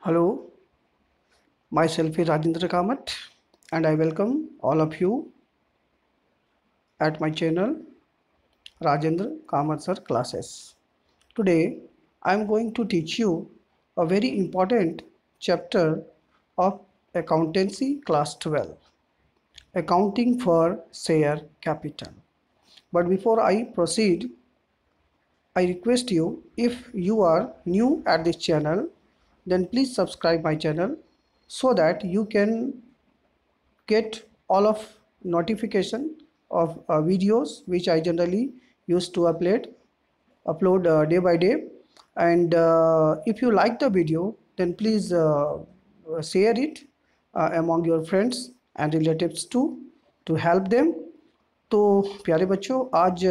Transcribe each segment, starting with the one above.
Hello, myself is Rajendra Kamath and I welcome all of you at my channel Rajendra Kamath Sir Classes. Today I am going to teach you a very important chapter of Accountancy Class 12, Accounting for Share Capital. But before I proceed, I request you, if you are new at this channel, then please subscribe my channel so that you can get all of notification of videos which I generally used to upload day by day. And if you like the video, then please share it among your friends and relatives too, to help them. तो प्यारे बच्चों, आज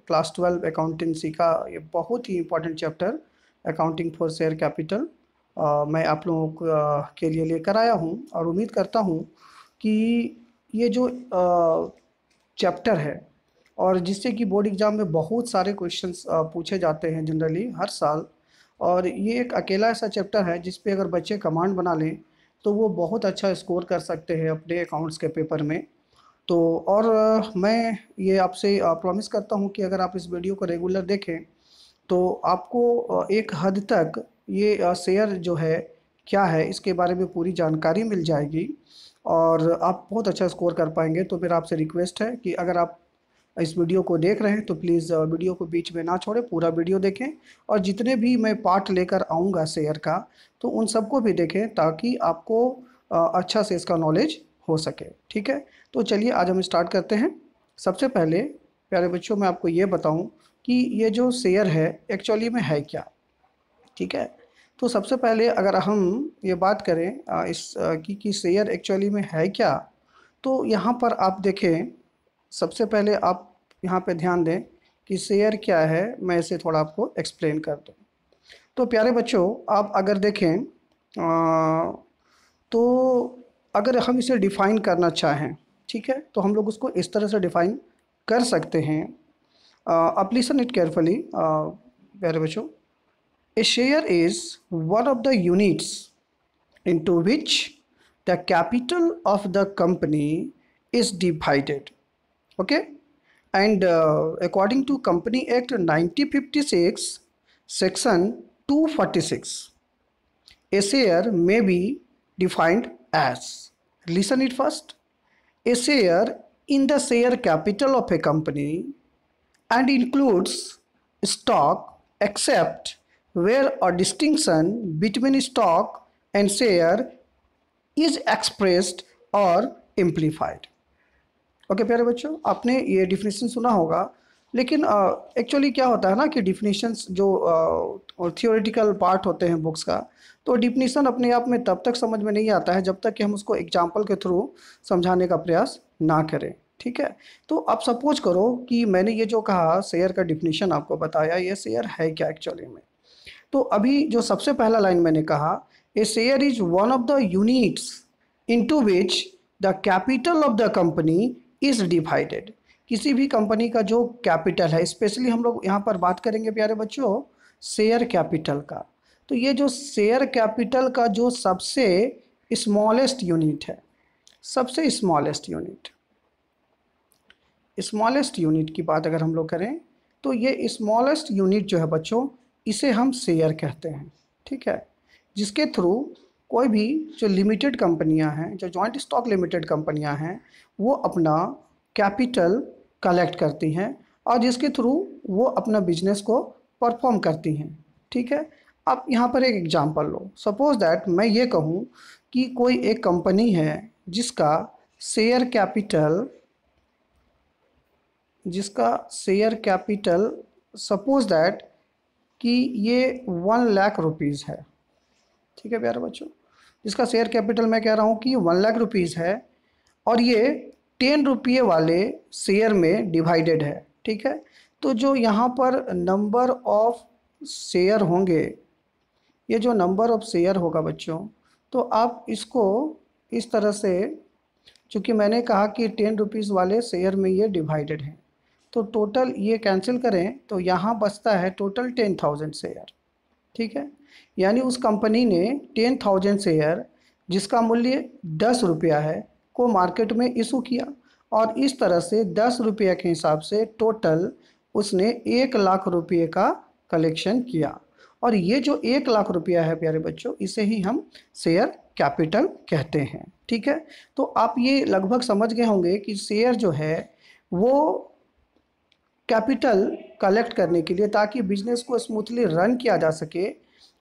class 12 accountancy का ये बहुत ही important chapter accounting for share capital मैं आप लोगों के लिए लेकर आया हूँ और उम्मीद करता हूँ कि ये जो चैप्टर है और जिससे कि बोर्ड एग्ज़ाम में बहुत सारे क्वेश्चंस पूछे जाते हैं जनरली हर साल, और ये एक अकेला ऐसा चैप्टर है जिस पे अगर बच्चे कमांड बना लें तो वो बहुत अच्छा स्कोर कर सकते हैं अपने अकाउंट्स के पेपर में। तो और मैं ये आपसे प्रॉमिस करता हूँ कि अगर आप इस वीडियो को रेगुलर देखें तो आपको एक हद तक ये शेयर जो है क्या है इसके बारे में पूरी जानकारी मिल जाएगी और आप बहुत अच्छा स्कोर कर पाएंगे। तो मेरा आपसे रिक्वेस्ट है कि अगर आप इस वीडियो को देख रहे हैं तो प्लीज़ वीडियो को बीच में ना छोड़ें, पूरा वीडियो देखें और जितने भी मैं पार्ट लेकर आऊँगा शेयर का तो उन सबको भी देखें ताकि आपको अच्छा से इसका नॉलेज हो सके। ठीक है, तो चलिए आज हम स्टार्ट करते हैं। सबसे पहले प्यारे बच्चों मैं आपको ये बताऊं कि ये जो शेयर है एक्चुअली में है क्या। ठीक है, तो सबसे पहले अगर हम ये बात करें कि शेयर एक्चुअली में है क्या, तो यहाँ पर आप देखें, सबसे पहले आप यहाँ पे ध्यान दें कि शेयर क्या है। मैं इसे थोड़ा आपको एक्सप्लेन कर दूँ। तो प्यारे बच्चों आप अगर देखें तो अगर हम इसे डिफ़ाइन करना चाहें, ठीक है, तो हम लोग उसको इस तरह से डिफ़ाइन कर सकते हैं। अब लिसन इट केयरफुली प्यारे बच्चों। A share is one of the units into which the capital of the company is divided. Okay, and according to Company Act 1956 section 246, a share may be defined as, listen it first, a share in the share capital of a company and includes stock except where a distinction between stock and share is expressed or implied. Okay प्यारे बच्चों, आपने ये definition सुना होगा, लेकिन actually क्या होता है ना कि डिफिनेशंस जो थियोरेटिकल पार्ट होते हैं बुक्स का, तो डिफिनेशन अपने आप में तब तक समझ में नहीं आता है जब तक कि हम उसको एग्जाम्पल के थ्रू समझाने का प्रयास ना करें। ठीक है, तो आप सपोज करो कि मैंने ये जो कहा शेयर का डिफिनेशन आपको बताया, ये शेयर है क्या एक्चुअली में। तो अभी जो सबसे पहला लाइन मैंने कहा, a share is one of the units into which the capital of the company is divided. किसी भी कंपनी का जो कैपिटल है, स्पेशली हम लोग यहाँ पर बात करेंगे प्यारे बच्चों शेयर कैपिटल का, तो ये जो शेयर कैपिटल का जो सबसे स्मॉलेस्ट यूनिट है, सबसे स्मॉलेस्ट यूनिट की बात अगर हम लोग करें तो ये स्मॉलेस्ट यूनिट जो है बच्चों, इसे हम शेयर कहते हैं। ठीक है, जिसके थ्रू कोई भी जो लिमिटेड कंपनियां हैं, जो जॉइंट स्टॉक लिमिटेड कंपनियां हैं, वो अपना कैपिटल कलेक्ट करती हैं और जिसके थ्रू वो अपना बिजनेस को परफॉर्म करती हैं। ठीक है, अब यहाँ पर एक एग्जांपल लो। सपोज दैट मैं ये कहूँ कि कोई एक कंपनी है जिसका शेयर कैपिटल सपोज दैट कि ये 1 लाख रुपीज़ है। ठीक है प्यारे बच्चों, जिसका शेयर कैपिटल मैं कह रहा हूँ कि 1 लाख रुपीज़ है और ये 10 रुपये वाले शेयर में डिवाइडेड है। ठीक है, तो जो यहाँ पर नंबर ऑफ शेयर होंगे, ये जो नंबर ऑफ शेयर होगा बच्चों, तो आप इसको इस तरह से, चूँकि मैंने कहा कि 10 रुपीज़ वाले शेयर में ये डिवाइडेड है, तो टोटल ये कैंसिल करें तो यहाँ बचता है टोटल 10,000 शेयर। ठीक है, यानी उस कंपनी ने 10,000 शेयर जिसका मूल्य 10 रुपया है को मार्केट में इशू किया और इस तरह से 10 रुपये के हिसाब से टोटल उसने 1 लाख रुपये का कलेक्शन किया। और ये जो 1 लाख रुपया है प्यारे बच्चों, इसे ही हम शेयर कैपिटल कहते हैं। ठीक है, तो आप ये लगभग समझ गए होंगे कि शेयर जो है वो कैपिटल कलेक्ट करने के लिए, ताकि बिजनेस को स्मूथली रन किया जा सके,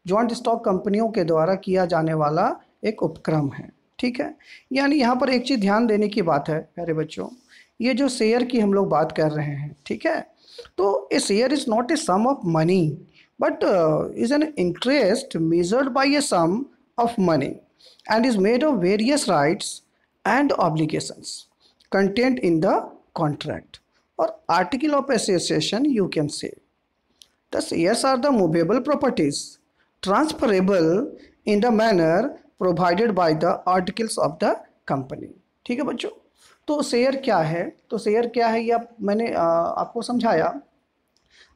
जॉइंट स्टॉक कंपनियों के द्वारा किया जाने वाला एक उपक्रम है। ठीक है, यानी यहाँ पर एक चीज़ ध्यान देने की बात है प्यारे बच्चों, ये जो शेयर की हम लोग बात कर रहे हैं, ठीक है, तो a share is not a sum of money but is an interest measured by a sum of money and is made of various rights and obligations contained in the contract or article of association, you can say. The shares are the movable properties transferable in the manner provided by the articles of the company. ठीक है बच्चों, तो share क्या है, तो share क्या है ये मैंने आपको समझाया।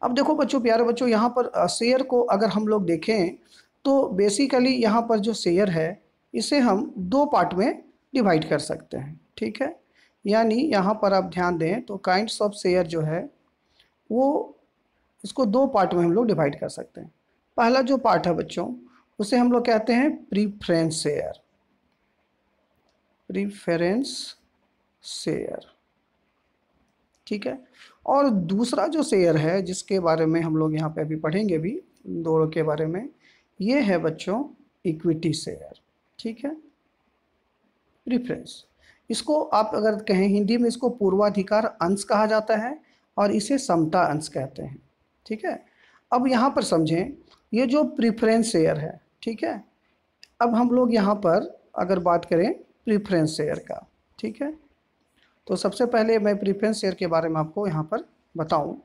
अब देखो बच्चों, प्यारे बच्चों, यहाँ पर शेयर को अगर हम लोग देखें तो बेसिकली यहाँ पर जो शेयर है इसे हम 2 पार्ट में डिवाइड कर सकते हैं। ठीक है, यानी यहाँ पर आप ध्यान दें तो काइंड्स ऑफ शेयर जो है वो इसको 2 पार्ट में हम लोग डिवाइड कर सकते हैं। पहला जो पार्ट है बच्चों उसे हम लोग कहते हैं प्रीफरेंस शेयर, प्रीफरेंस शेयर। ठीक है, और दूसरा जो शेयर है जिसके बारे में हम लोग यहाँ पे अभी पढ़ेंगे भी दोनों के बारे में, ये है बच्चों इक्विटी शेयर। ठीक है, प्रीफरेंस, इसको आप अगर कहें हिंदी में इसको पूर्वाधिकार अंश कहा जाता है और इसे समता अंश कहते हैं। ठीक है, अब यहाँ पर समझें ये जो प्रीफरेंस शेयर है, ठीक है, अब हम लोग यहाँ पर अगर बात करें प्रीफरेंस शेयर का, ठीक है, तो सबसे पहले मैं प्रीफरेंस शेयर के बारे में आपको यहाँ पर बताऊं।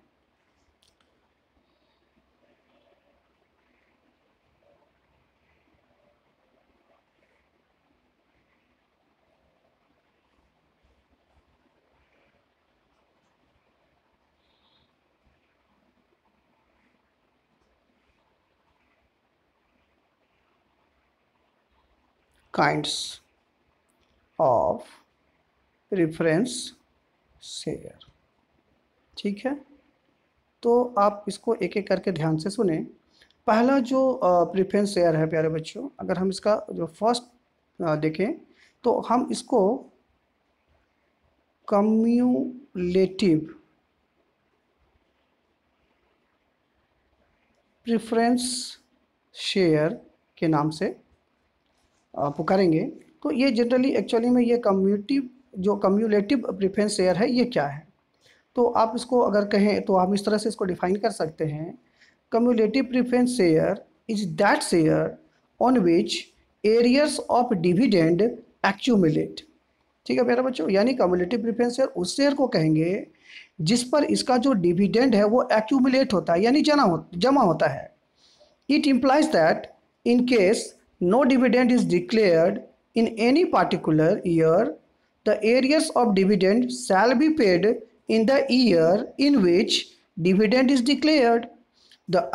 Kinds of preference share. ठीक है, तो आप इसको एक एक करके ध्यान से सुने। पहला जो प्रीफरेंस शेयर है प्यारे बच्चों, अगर हम इसका जो फर्स्ट देखें तो हम इसको कम्युलेटिव प्रीफरेंस शेयर के नाम से पुकारेंगे। तो ये जनरली एक्चुअली में ये कम्युलेटिव प्रीफरेंस शेयर है, ये क्या है, तो आप इसको अगर कहें तो हम इस तरह से इसको डिफाइन कर सकते हैं। Cumulative preference share is that share on which arrears of dividend accumulate. ठीक है प्यारे बच्चों, यानी कम्युलेटिव प्रीफरेंस शेयर उस शेयर को कहेंगे जिस पर इसका जो डिविडेंड है वो एक्यूमुलेट होता है, यानी जमा होता है। It implies that in case no dividend is declared in any particular year, the arrears of dividend shall be paid in the year in which dividend is declared. The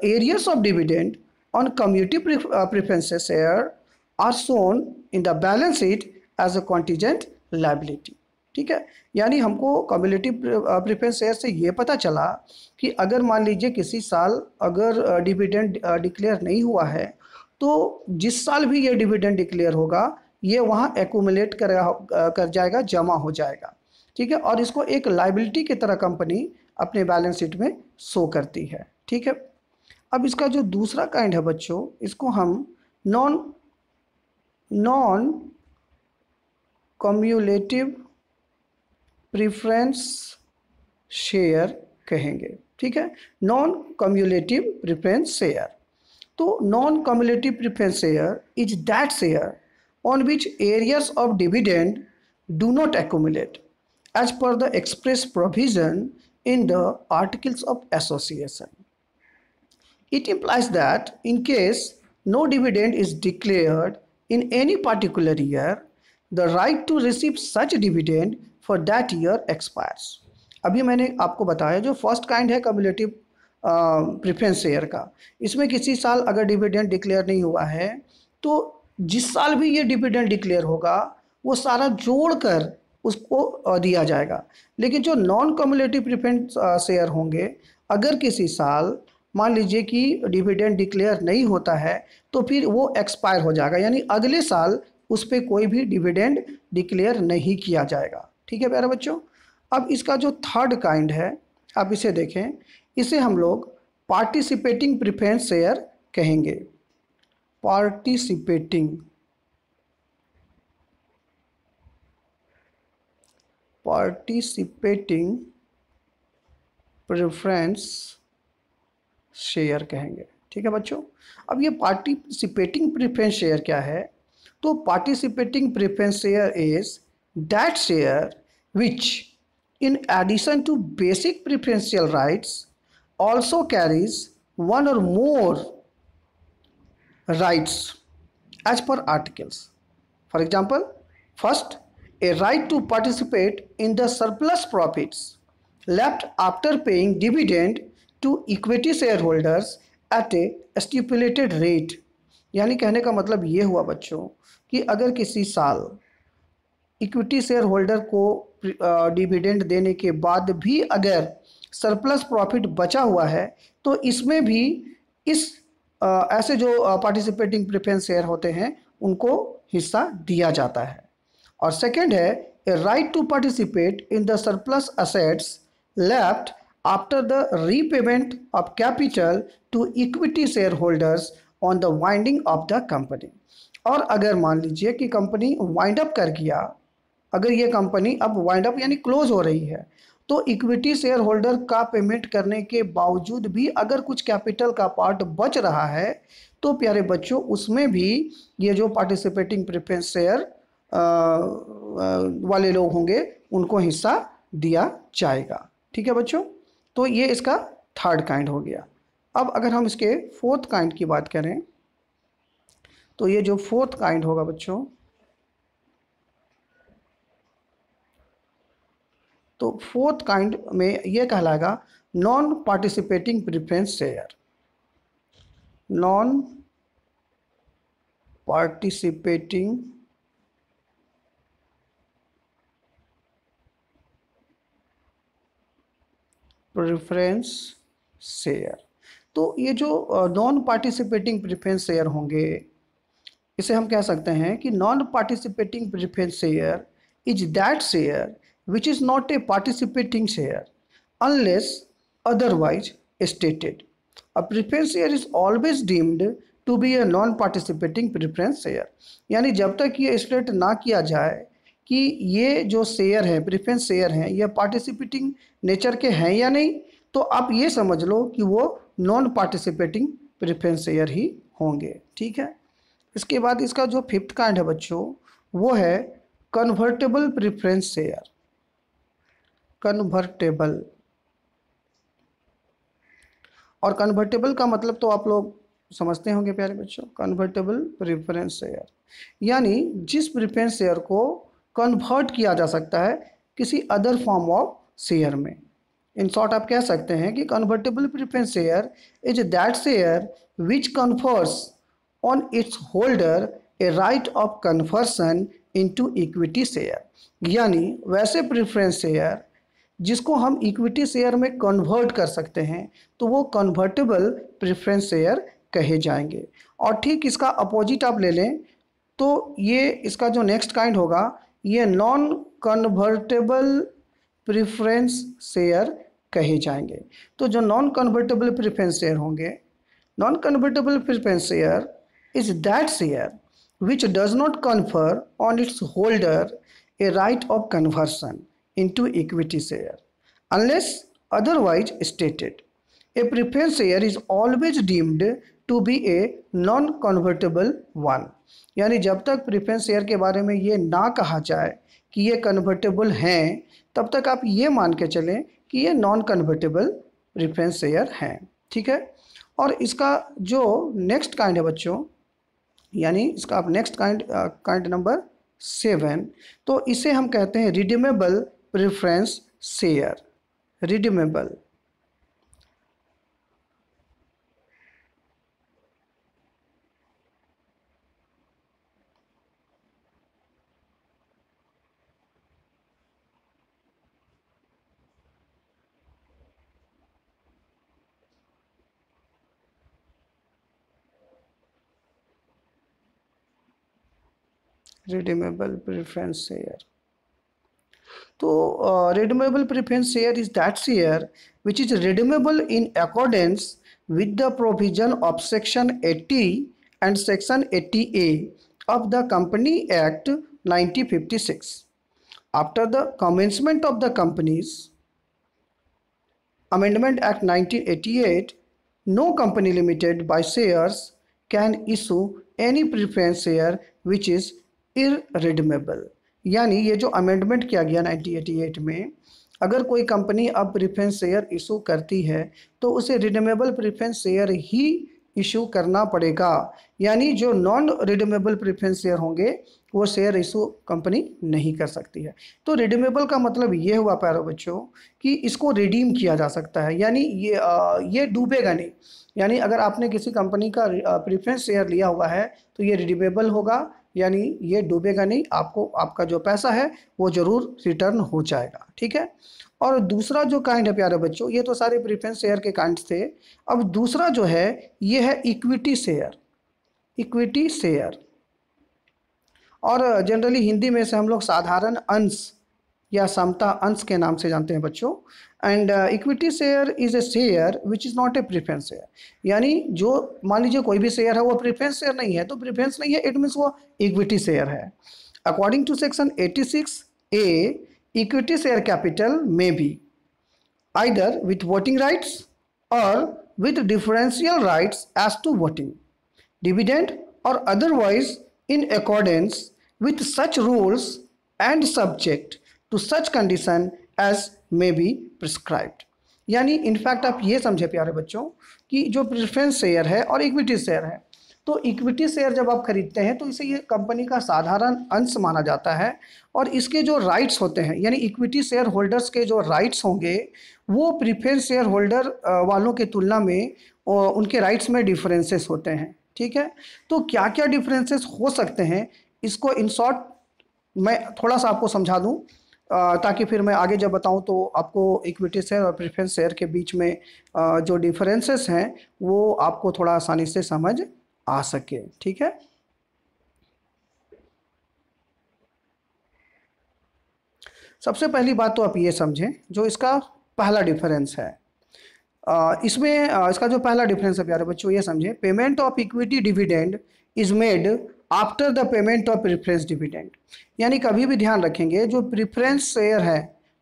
arrears of dividend on cumulative preferences share are shown in the balance sheet as a contingent liability. ठीक है, यानी हमको cumulative preference share से ये पता चला कि अगर मान लीजिए किसी साल अगर डिविडेंड डिक्लेयर नहीं हुआ है तो जिस साल भी ये डिविडेंड डिक्लेयर होगा ये वहाँ एक्यूमुलेट कर जाएगा, जमा हो जाएगा। ठीक है, और इसको एक लायबिलिटी की तरह कंपनी अपने बैलेंस शीट में शो करती है। ठीक है, अब इसका जो दूसरा काइंड है बच्चों, इसको हम नॉन कम्युलेटिव प्रीफरेंस शेयर कहेंगे। ठीक है, नॉन कम्युलेटिव प्रीफरेंस शेयर, तो non cumulative preference share is that share on which arrears of dividend do not accumulate as per the express provision in the articles of association. It implies that in case no dividend is declared in any particular year, the right to receive such dividend for that year expires. अभी मैंने आपको बताया जो first kind है cumulative preference share का। इसमें किसी साल अगर डिविडेंड डिक्लेयर नहीं हुआ है तो जिस साल भी ये डिविडेंड डिक्लेयर होगा वो सारा जोड़कर उसको दिया जाएगा। लेकिन जो नॉन कम्युलेटिव प्रेफरेंस शेयर होंगे, अगर किसी साल मान लीजिए कि डिविडेंड डिक्लेयर नहीं होता है तो फिर वो एक्सपायर हो जाएगा, यानी अगले साल उस पर कोई भी डिविडेंड डिक्लेयर नहीं किया जाएगा। ठीक है प्यारे बच्चों। अब इसका जो थर्ड काइंड है, आप इसे देखें, इसे हम लोग पार्टिसिपेटिंग प्रेफरेंस शेयर कहेंगे। पार्टिसिपेटिंग प्रेफरेंस शेयर कहेंगे। ठीक है बच्चों। अब ये पार्टिसिपेटिंग प्रेफरेंस शेयर क्या है? तो participating preference share is that share which in addition to basic preferential rights also carries one or more rights as per articles. For example, first, a right to participate in the surplus profits left after paying dividend to equity shareholders at a stipulated rate। यानी कहने का मतलब ये हुआ बच्चों कि अगर किसी साल इक्विटी शेयर होल्डर को डिविडेंड देने के बाद भी अगर सरप्लस प्रॉफिट बचा हुआ है तो इसमें भी इस ऐसे जो पार्टिसिपेटिंग प्रेफरेंस शेयर होते हैं उनको हिस्सा दिया जाता है। और सेकंड है a right to participate in the surplus assets left after the repayment of capital to equity share holders on the winding of the company. और अगर मान लीजिए कि कंपनी वाइंड अप कर गया, अगर ये कंपनी अब वाइंड अप यानी क्लोज हो रही है, तो इक्विटी शेयर होल्डर का पेमेंट करने के बावजूद भी अगर कुछ कैपिटल का पार्ट बच रहा है तो प्यारे बच्चों उसमें भी ये जो पार्टिसिपेटिंग प्रेफरेंस शेयर वाले लोग होंगे उनको हिस्सा दिया जाएगा। ठीक है बच्चों। तो ये इसका थर्ड काइंड हो गया। अब अगर हम इसके फोर्थ काइंड की बात करें तो ये जो फोर्थ काइंड होगा बच्चों, तो फोर्थ काइंड में ये कहलाएगा non participating preference share. Non participating preference share. तो ये जो नॉन पार्टिसिपेटिंग प्रेफरेंस शेयर होंगे, इसे हम कह सकते हैं कि non participating preference share is that share which is not a participating share unless otherwise stated. A preference share is always deemed to be a non-participating preference share। यानी जब तक ये स्टेट ना किया जाए कि ये जो शेयर है, प्रेफरेंस शेयर हैं, ये पार्टिसिपेटिंग नेचर के हैं या नहीं, तो आप ये समझ लो कि वो नॉन पार्टिसिपेटिंग प्रेफरेंस शेयर ही होंगे। ठीक है। इसके बाद इसका जो फिफ्थ काइंड है बच्चों वो है कन्वर्टेबल प्रेफरेंस शेयर। कन्वर्टेबल, और कन्वर्टेबल का मतलब तो आप लोग समझते होंगे प्यारे बच्चों। कन्वर्टेबल प्रेफरेंस शेयर यानी जिस प्रेफरेंस शेयर को कन्वर्ट किया जा सकता है किसी अदर फॉर्म ऑफ शेयर में। इन शॉर्ट आप कह सकते हैं कि convertible preference share is that share which confers on it's holder A right of conversion into equity share. यानी वैसे प्रेफरेंस शेयर जिसको हम इक्विटी शेयर में कन्वर्ट कर सकते हैं तो वो कन्वर्टेबल प्रेफरेंस शेयर कहे जाएंगे। और ठीक इसका अपोजिट आप ले लें तो ये इसका जो नेक्स्ट काइंड होगा ये नॉन कन्वर्टेबल प्रेफरेंस शेयर कहे जाएंगे। तो जो नॉन कन्वर्टेबल प्रेफरेंस शेयर होंगे, non convertible preference share is that share which does not confer on it's holder A right of conversion into equity share unless otherwise stated. A preference share is always deemed to be a non-convertible one। यानी जब तक preference share के बारे में ये ना कहा जाए कि ये कन्वर्टेबल हैं तब तक आप ये मान के चलें कि ये नॉन कन्वर्टेबल प्रेफरेंस शेयर हैं। ठीक है। और इसका जो नेक्स्ट काइंड है बच्चों, यानी इसका आप नेक्स्ट काइंड नंबर 7, तो इसे हम कहते हैं redeemable preference share. Redeemable redeemable preference share. तो redeemable preference share is that share which is redeemable in accordance with the provision of section 80 and section 80A of the Company Act 1956. After the commencement of the Companies Amendment Act 1988, no company limited by shares can issue any preference share which is irredeemable. यानी ये जो amendment किया गया 1988 में, अगर कोई company अब preference share issue करती है तो उसे रिडीमेबल प्रीफरेंस शेयर ही इशू करना पड़ेगा। यानी जो नॉन रिडीमेबल प्रीफरेंस शेयर होंगे वो शेयर इशू कंपनी नहीं कर सकती है। तो रिडीमेबल का मतलब ये हुआ प्यारे बच्चों कि इसको रिडीम किया जा सकता है, यानी ये डूबेगा नहीं। यानी अगर आपने किसी कंपनी का प्रीफरेंस शेयर लिया हुआ है तो ये रिडीमेबल होगा, यानी ये डूबेगा नहीं, आपको आपका जो पैसा है वो ज़रूर रिटर्न हो जाएगा। ठीक है। और दूसरा जो काइंड है प्यारे बच्चों, ये तो सारे प्रीफरेंस शेयर के काइंड थे। अब दूसरा जो है ये है इक्विटी शेयर। इक्विटी शेयर, और जनरली हिंदी में से हम लोग साधारण अंश या समता अंश के नाम से जानते हैं बच्चों। And equity share is a share which is not A preference share. यानी जो मान लीजिए कोई भी शेयर है वो प्रीफरेंस शेयर नहीं है, तो प्रीफरेंस नहीं है, इट मीन्स वो इक्विटी शेयर है। According to section 86A, equity share capital में be either with voting rights और with differential rights as to voting, dividend और otherwise in accordance with such rules and subject to such condition as may be prescribed। यानी in fact आप ये समझे प्यारे बच्चों कि जो प्रेफरेंस शेयर है और इक्विटी शेयर है, तो इक्विटी शेयर जब आप खरीदते हैं तो इसे ये कंपनी का साधारण अंश माना जाता है, और इसके जो राइट्स होते हैं यानी इक्विटी शेयर होल्डर्स के जो राइट्स होंगे वो प्रेफरेंस शेयर होल्डर वालों के तुलना में उनके राइट्स में डिफरेंसेस होते हैं। ठीक है। तो क्या क्या डिफरेंसेस हो सकते हैं, इसको इन शॉर्ट मैं थोड़ा सा आपको समझा दूं, ताकि फिर मैं आगे जब बताऊं तो आपको इक्विटी शेयर और प्रेफरेंस शेयर के बीच में जो डिफरेंसेस हैं वो आपको थोड़ा आसानी से समझ आ सके। ठीक है। सबसे पहली बात तो आप ये समझें जो इसका पहला डिफरेंस है, इसमें इसका जो पहला डिफरेंस है प्यारे बच्चों ये समझे, payment of equity dividend is made after the payment of preference dividend. यानी कभी भी ध्यान रखेंगे जो प्रीफरेंस शेयर है,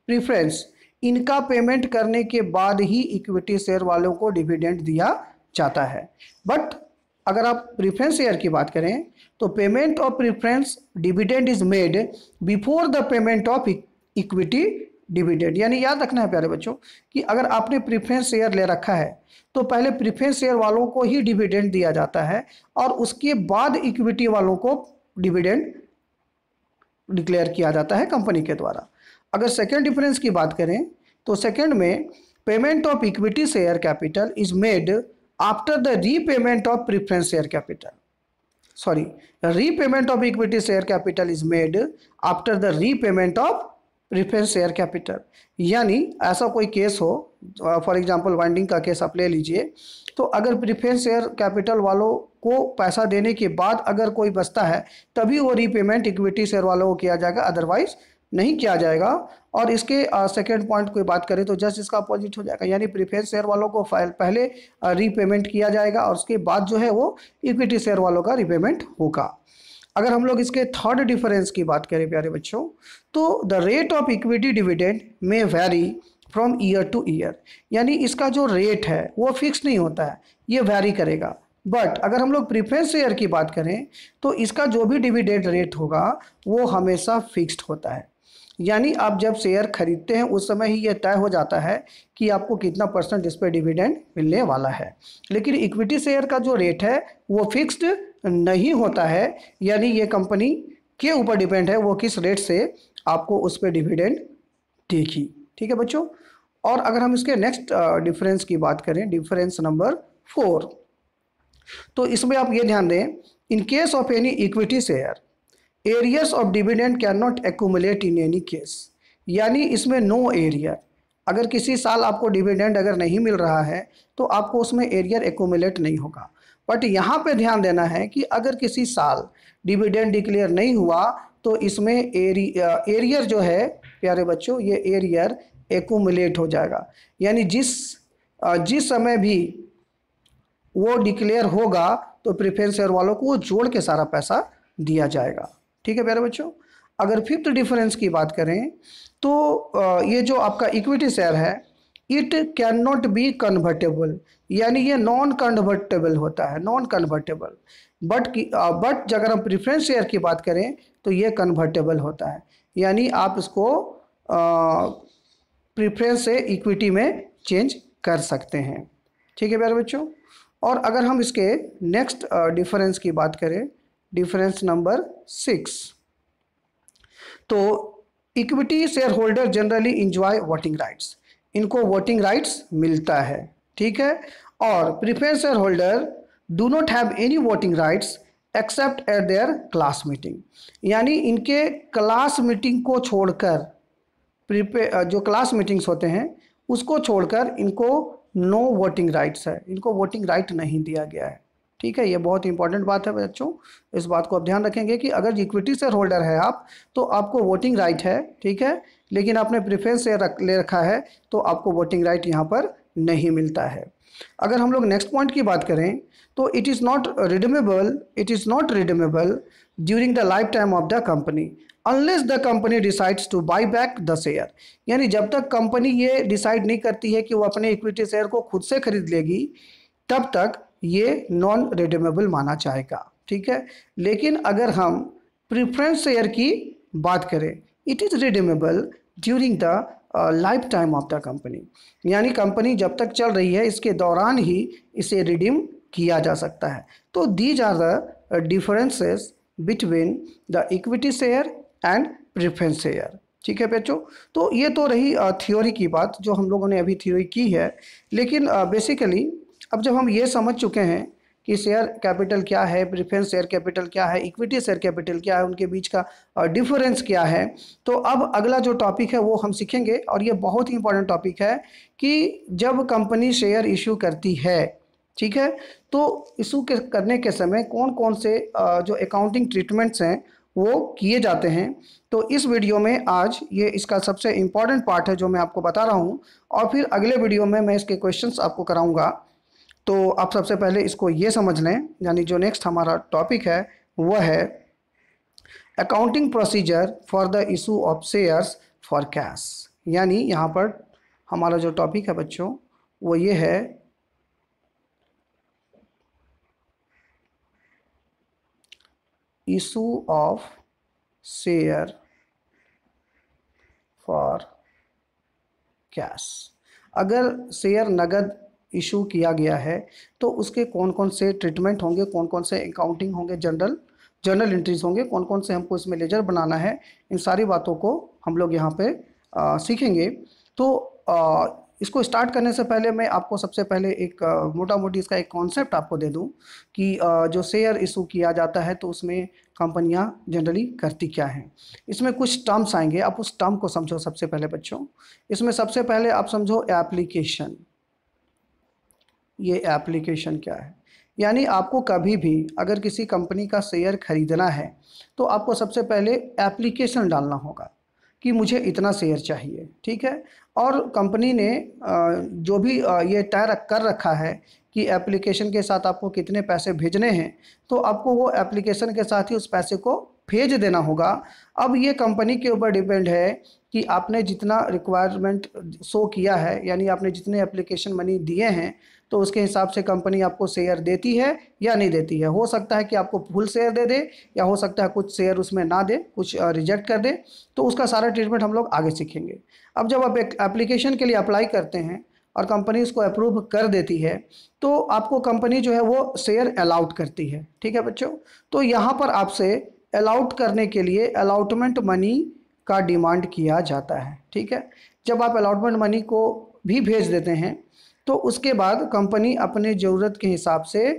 प्रीफरेंस, इनका पेमेंट करने के बाद ही इक्विटी शेयर वालों को डिविडेंड दिया जाता है। बट अगर आप प्रीफरेंस शेयर की बात करें तो payment of preference dividend is made before the payment of equity dividend. यानी याद रखना है प्यारे बच्चों कि अगर आपने प्रीफरेंस शेयर ले रखा है तो पहले प्रीफरेंस शेयर वालों को ही डिविडेंड दिया जाता है और उसके बाद इक्विटी वालों को डिविडेंड डिक्लेयर किया जाता है कंपनी के द्वारा। अगर सेकेंड डिफरेंस की बात करें तो सेकेंड में payment of equity share capital is made after the repayment of preference share capital, sorry, repayment of equity share capital is made after the repayment of preference share capital. यानी ऐसा कोई case हो, for example winding का case आप ले लीजिए, तो अगर प्रीफरेंस शेयर कैपिटल वालों को पैसा देने के बाद अगर कोई बचता है तभी वो रीपेमेंट इक्विटी शेयर वालों को किया जाएगा, अदरवाइज नहीं किया जाएगा। और इसके सेकंड पॉइंट की बात करें तो जस्ट इसका अपोजिट हो जाएगा, यानी प्रीफरेंस शेयर वालों को पहले रीपेमेंट किया जाएगा और उसके बाद जो है वो इक्विटी शेयर वालों का रीपेमेंट होगा। अगर हम लोग इसके थर्ड डिफरेंस की बात करें प्यारे बच्चों तो the rate of equity dividend may vary from year to year. यानी इसका जो रेट है वो फिक्स नहीं होता है, ये वैरी करेगा। बट अगर हम लोग प्रीफरेंस शेयर की बात करें तो इसका जो भी डिविडेंड रेट होगा वो हमेशा फिक्स्ड होता है। यानी आप जब शेयर खरीदते हैं उस समय ही ये तय हो जाता है कि आपको कितना % इस पर डिविडेंड मिलने वाला है। लेकिन इक्विटी शेयर का जो रेट है वो फिक्स्ड नहीं होता है, यानी ये कंपनी के ऊपर डिपेंड है वो किस रेट से आपको उस पर डिविडेंड देगी। ठीक है बच्चों। और अगर हम इसके नेक्स्ट डिफरेंस की बात करें, डिफरेंस नंबर 4, तो इसमें आप ये ध्यान दें, in case of any equity share arrears of dividend can not accumulate in any case. यानी इसमें नो एरियर, अगर किसी साल आपको डिविडेंड अगर नहीं मिल रहा है तो आपको उसमें एरियर एक्यूमुलेट नहीं होगा। बट यहाँ पे ध्यान देना है कि अगर किसी साल डिविडेंड डिक्लेयर नहीं हुआ तो इसमें एरियर जो है प्यारे बच्चों, ये एरियर एक्यूमुलेट हो जाएगा। यानी जिस समय भी वो डिक्लेयर होगा तो प्रेफरेंस शेयर वालों को वो जोड़ के सारा पैसा दिया जाएगा। ठीक है प्यारे बच्चों। अगर फिफ्थ डिफरेंस की बात करें तो ये जो आपका इक्विटी शेयर है, it can not be convertible, यानी ये नॉन कन्वर्टेबल होता है, नॉन कन्वर्टेबल। बट अगर हम प्रेफरेंस शेयर की बात करें तो ये कन्वर्टेबल होता है, यानी आप इसको प्रेफरेंस से इक्विटी में चेंज कर सकते हैं। ठीक है प्यारे बच्चों। और अगर हम इसके नेक्स्ट डिफरेंस की बात करें, डिफरेंस नंबर 6, तो equity share holder generally enjoy voting rights, इनको वोटिंग राइट्स मिलता है। ठीक है। और preference share holder do not have any voting rights accept eight there class meeting, यानी इनके क्लास मीटिंग को छोड़कर, जो क्लास मीटिंग्स होते हैं उसको छोड़कर इनको नो वोटिंग राइट्स है, इनको वोटिंग राइट नहीं दिया गया है। ठीक है, ये बहुत इंपॉर्टेंट बात है बच्चों, इस बात को आप ध्यान रखेंगे कि अगर इक्विटी शेयर होल्डर है आप तो आपको वोटिंग राइट है, ठीक है, लेकिन आपने प्रेफरेंस शेयर ले रखा है तो आपको वोटिंग राइट यहाँ पर नहीं मिलता है। अगर हम लोग नेक्स्ट पॉइंट की बात करें तो it is not redeemable during the life time of the company unless the company decides two by back the share, यानी जब तक कंपनी ये डिसाइड नहीं करती है कि वो अपने इक्विटी शेयर को खुद से खरीद लेगी तब तक ये नॉन रिडीमेबल माना जाएगा। ठीक है, लेकिन अगर हम प्रेफरेंस शेयर की बात करें, it is redeemable during the life time of the company, यानी कंपनी जब तक चल रही है इसके दौरान ही इसे रिडीम किया जा सकता है। तो these are the differences between the equity share and preference share. ठीक है बच्चों, तो ये तो रही थ्योरी की बात जो हम लोगों ने अभी थ्योरी की है, लेकिन बेसिकली अब जब हम ये समझ चुके हैं कि शेयर कैपिटल क्या है, प्रेफरेंस शेयर कैपिटल क्या है, इक्विटी शेयर कैपिटल क्या है, उनके बीच का डिफरेंस क्या है, तो अब अगला जो टॉपिक है वो हम सीखेंगे। और ये बहुत ही इंपॉर्टेंट टॉपिक है कि जब कंपनी शेयर इशू करती है, ठीक है, तो इशू करने के समय कौन कौन से जो अकाउंटिंग ट्रीटमेंट्स हैं वो किए जाते हैं। तो इस वीडियो में आज ये इसका सबसे इम्पॉर्टेंट पार्ट है जो मैं आपको बता रहा हूँ, और फिर अगले वीडियो में मैं इसके क्वेश्चंस आपको कराऊंगा। तो आप सबसे पहले इसको ये समझ लें, यानी जो नेक्स्ट हमारा टॉपिक है वह है accounting procedure for the issue of shares for cash, यानी यहाँ पर हमारा जो टॉपिक है बच्चों वो ये है issue of share for cash. अगर शेयर नगद इशू किया गया है तो उसके कौन कौन से ट्रीटमेंट होंगे, कौन कौन से अकाउंटिंग होंगे, जर्नल एंट्रीज होंगे, कौन कौन से हमको इसमें लेजर बनाना है, इन सारी बातों को हम लोग यहाँ पे सीखेंगे। तो इसको स्टार्ट करने से पहले मैं आपको सबसे पहले एक मोटा मोटी इसका एक कॉन्सेप्ट आपको दे दूं कि जो शेयर इशू किया जाता है तो उसमें कंपनियां जनरली करती क्या हैं। इसमें कुछ टर्म्स आएंगे, आप उस टर्म को समझो सबसे पहले बच्चों। इसमें सबसे पहले आप समझो एप्लीकेशन। ये एप्लीकेशन क्या है, यानी आपको कभी भी अगर किसी कंपनी का शेयर खरीदना है तो आपको सबसे पहले एप्लीकेशन डालना होगा कि मुझे इतना शेयर चाहिए। ठीक है, और कंपनी ने जो भी ये तय कर रखा है कि एप्लीकेशन के साथ आपको कितने पैसे भेजने हैं, तो आपको वो एप्लीकेशन के साथ ही उस पैसे को भेज देना होगा। अब ये कंपनी के ऊपर डिपेंड है कि आपने जितना रिक्वायरमेंट शो किया है, यानी आपने जितने एप्लीकेशन मनी दिए हैं, तो उसके हिसाब से कंपनी आपको शेयर देती है या नहीं देती है। हो सकता है कि आपको फुल शेयर दे दे, या हो सकता है कुछ शेयर उसमें ना दे, कुछ रिजेक्ट कर दे, तो उसका सारा ट्रीटमेंट हम लोग आगे सीखेंगे। अब जब आप एक एप्लीकेशन के लिए अप्लाई करते हैं और कंपनी उसको अप्रूव कर देती है तो आपको कंपनी जो है वो शेयर अलाउट करती है। ठीक है बच्चों, तो यहाँ पर आपसे अलाउट करने के लिए अलॉटमेंट मनी का डिमांड किया जाता है। ठीक है, जब आप अलॉटमेंट मनी को भी भेज देते हैं तो उसके बाद कंपनी अपने ज़रूरत के हिसाब से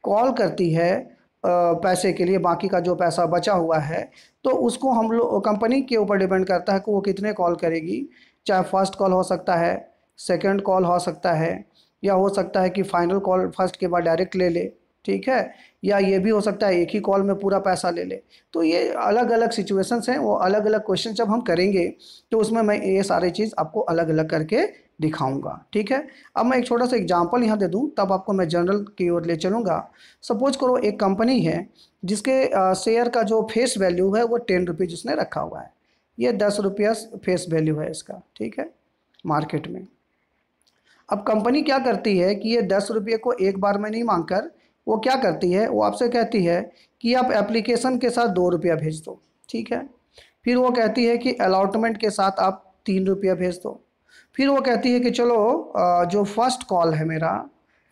कॉल करती है पैसे के लिए, बाकी का जो पैसा बचा हुआ है तो उसको हम लोग, कंपनी के ऊपर डिपेंड करता है कि वो कितने कॉल करेगी। चाहे फर्स्ट कॉल हो सकता है, सेकंड कॉल हो सकता है, या हो सकता है कि फाइनल कॉल फर्स्ट के बाद डायरेक्ट ले ले। ठीक है, या ये भी हो सकता है एक ही कॉल में पूरा पैसा ले ले। तो ये अलग अलग सिचुएशंस हैं, वो अलग अलग क्वेश्चन जब हम करेंगे तो उसमें मैं ये सारी चीज़ आपको अलग अलग करके दिखाऊंगा। ठीक है, अब मैं एक छोटा सा एग्जांपल यहाँ दे दूँ, तब आपको मैं जनरल की ओर ले चलूँगा। सपोज करो एक कंपनी है जिसके शेयर का जो फेस वैल्यू है वो 10 रुपीज़ उसने रखा हुआ है। ये 10 रुपया फेस वैल्यू है इसका, ठीक है, मार्केट में। अब कंपनी क्या करती है कि ये 10 रुपये को एक बार में नहीं मांगकर वो क्या करती है, वो आपसे कहती है कि आप एप्लीकेशन के साथ 2 रुपया भेज दो। ठीक है, फिर वो कहती है कि अलॉटमेंट के साथ आप 3 रुपया भेज दो। फिर वो कहती है कि चलो जो फर्स्ट कॉल है मेरा,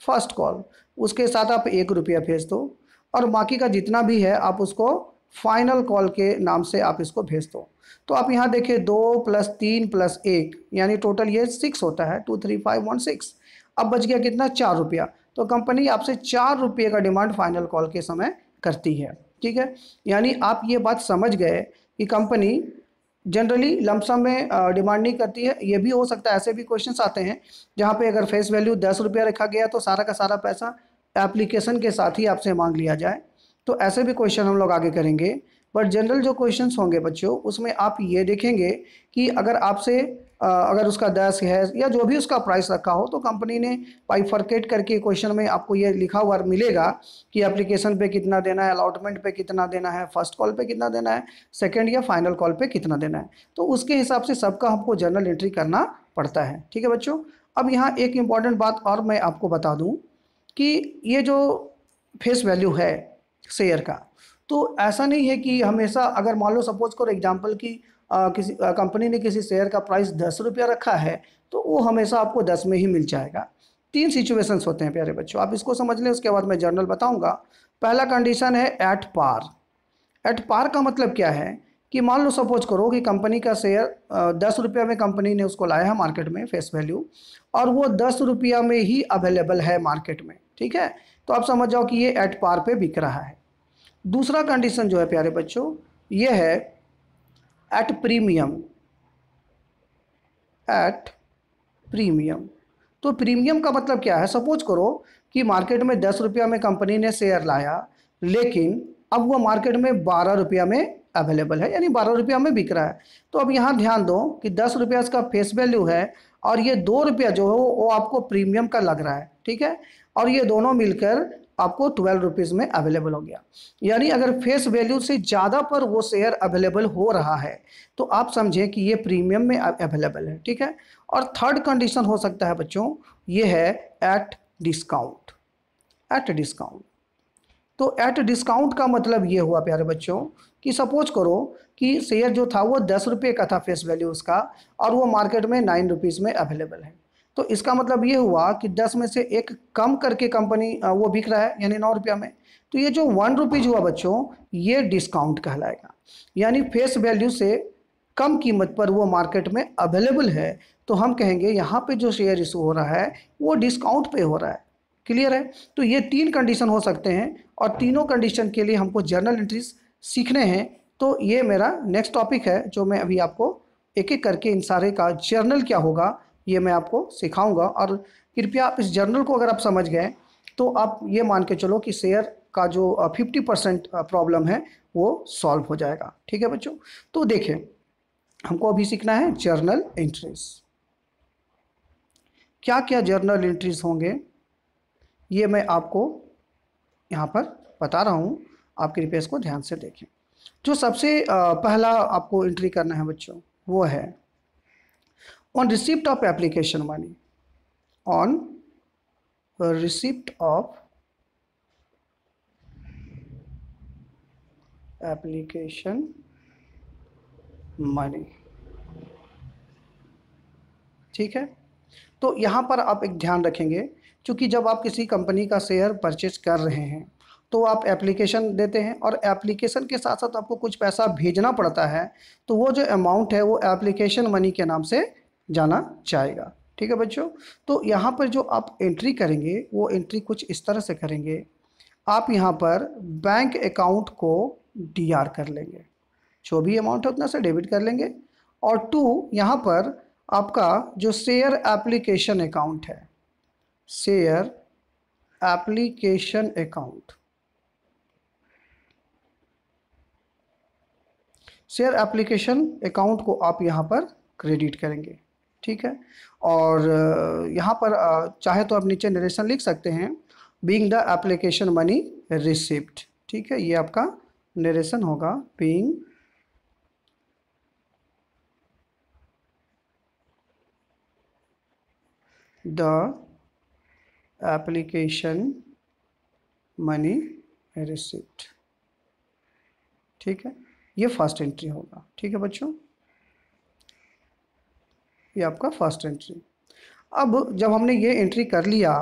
फर्स्ट कॉल, उसके साथ आप 1 रुपया भेज दो, और बाकी का जितना भी है आप उसको फाइनल कॉल के नाम से आप इसको भेज दो। तो आप यहाँ देखिए 2 + 3 + 1 यानी टोटल ये 6 होता है, 2 3 5 1 6। अब बच गया कितना, 4 रुपया। तो कंपनी आपसे 4 रुपये का डिमांड फाइनल कॉल के समय करती है। ठीक है, यानी आप ये बात समझ गए कि कंपनी जनरली लमसम में डिमांड नहीं करती है। ये भी हो सकता है, ऐसे भी क्वेश्चंस आते हैं जहाँ पे अगर फेस वैल्यू 10 रुपया रखा गया तो सारा का सारा पैसा एप्लीकेशन के साथ ही आपसे मांग लिया जाए। तो ऐसे भी क्वेश्चन हम लोग आगे करेंगे। बट जनरल जो क्वेश्चंस होंगे बच्चों, उसमें आप ये देखेंगे कि अगर आपसे अगर उसका 10 है या जो भी उसका प्राइस रखा हो, तो कंपनी ने बाइफरकेट करके क्वेश्चन में आपको ये लिखा हुआ मिलेगा कि एप्लीकेशन पे कितना देना है, अलॉटमेंट पे कितना देना है, फर्स्ट कॉल पे कितना देना है, सेकंड या फाइनल कॉल पे कितना देना है। तो उसके हिसाब से सबका हमको जर्नल एंट्री करना पड़ता है। ठीक है बच्चों, अब यहाँ एक इम्पॉर्टेंट बात और मैं आपको बता दूँ कि ये जो फेस वैल्यू है शेयर का, तो ऐसा नहीं है कि हमेशा, अगर मान लो सपोज करो एग्जांपल कि किसी कंपनी ने किसी शेयर का प्राइस 10 रुपया रखा है, तो वो हमेशा आपको 10 में ही मिल जाएगा। 3 सिचुएशंस होते हैं प्यारे बच्चों, आप इसको समझ लें, उसके बाद मैं जर्नल बताऊंगा। पहला कंडीशन है एट पार। एट पार का मतलब क्या है कि मान लो सपोज करो कि कंपनी का शेयर 10 रुपया में कंपनी ने उसको लाया है मार्केट में फेस वैल्यू, और वो 10 रुपया में ही अवेलेबल है मार्केट में। ठीक है, तो आप समझ जाओ कि ये एट पार पे बिक रहा है। दूसरा कंडीशन जो है प्यारे बच्चों, ये है एट प्रीमियम। एट प्रीमियम, तो प्रीमियम का मतलब क्या है, सपोज करो कि मार्केट में 10 रुपया में कंपनी ने शेयर लाया, लेकिन अब वो मार्केट में 12 रुपया में अवेलेबल है, यानी 12 रुपया में बिक रहा है। तो अब यहाँ ध्यान दो कि 10 रुपया इसका फेस वैल्यू है, और ये 2 रुपया जो है वो आपको प्रीमियम का लग रहा है। ठीक है, और ये दोनों मिलकर आपको 12 रुपीज़ में अवेलेबल हो गया। यानी अगर फेस वैल्यू से ज़्यादा पर वो शेयर अवेलेबल हो रहा है तो आप समझें कि ये प्रीमियम में अवेलेबल है। ठीक है, और थर्ड कंडीशन हो सकता है बच्चों, ये है एट डिस्काउंट। एट डिस्काउंट, तो एट डिस्काउंट का मतलब ये हुआ प्यारे बच्चों कि सपोज करो कि शेयर जो था वो 10 रुपये का था फेस वैल्यू उसका, और वो मार्केट में 9 रुपीज़ में अवेलेबल है। तो इसका मतलब ये हुआ कि 10 में से एक कम करके कंपनी वो बिक रहा है, यानी 9 रुपया में। तो ये जो 1 रुपीज़ हुआ बच्चों, ये डिस्काउंट कहलाएगा। यानी फेस वैल्यू से कम कीमत पर वो मार्केट में अवेलेबल है, तो हम कहेंगे यहाँ पे जो शेयर इशू हो रहा है वो डिस्काउंट पे हो रहा है। क्लियर है, तो ये 3 कंडीशन हो सकते हैं, और तीनों कंडीशन के लिए हमको जर्नल एंट्रीज सीखने हैं। तो ये मेरा नेक्स्ट टॉपिक है, जो मैं अभी आपको एक एक करके इन सारे का जर्नल क्या होगा ये मैं आपको सिखाऊंगा। और कृपया आप इस जर्नल को अगर आप समझ गए तो आप ये मान के चलो कि शेयर का जो 50% प्रॉब्लम है वो सॉल्व हो जाएगा। ठीक है बच्चों, तो देखें हमको अभी सीखना है जर्नल एंट्रीज। क्या क्या जर्नल एंट्रीज होंगे ये मैं आपको यहाँ पर बता रहा हूँ, आप कृपया इसको ध्यान से देखें। जो सबसे पहला आपको एंट्री करना है बच्चों, वो है on receipt of application money. On receipt of application money. ठीक है, तो यहाँ पर आप एक ध्यान रखेंगे, क्योंकि जब आप किसी कंपनी का शेयर परचेज कर रहे हैं तो आप एप्लीकेशन देते हैं, और एप्लीकेशन के साथ साथ आपको कुछ पैसा भेजना पड़ता है, तो वो जो अमाउंट है वो एप्लीकेशन मनी के नाम से जाना जाएगा। ठीक है बच्चों, तो यहाँ पर जो आप एंट्री करेंगे वो एंट्री कुछ इस तरह से करेंगे। आप यहाँ पर बैंक अकाउंट को DR कर लेंगे, जो भी अमाउंट है उतना से डेबिट कर लेंगे, और टू यहाँ पर आपका जो शेयर एप्लीकेशन अकाउंट है, share application account, share application account को आप यहाँ पर क्रेडिट करेंगे, ठीक है। और यहाँ पर चाहे तो आप नीचे नरेशन लिख सकते हैं, being the application money receipt, ठीक है, ये आपका नरेशन होगा, being the application money receipt, ठीक है, ये फर्स्ट एंट्री होगा, ठीक है बच्चों, ये आपका फर्स्ट एंट्री। अब जब हमने ये एंट्री कर लिया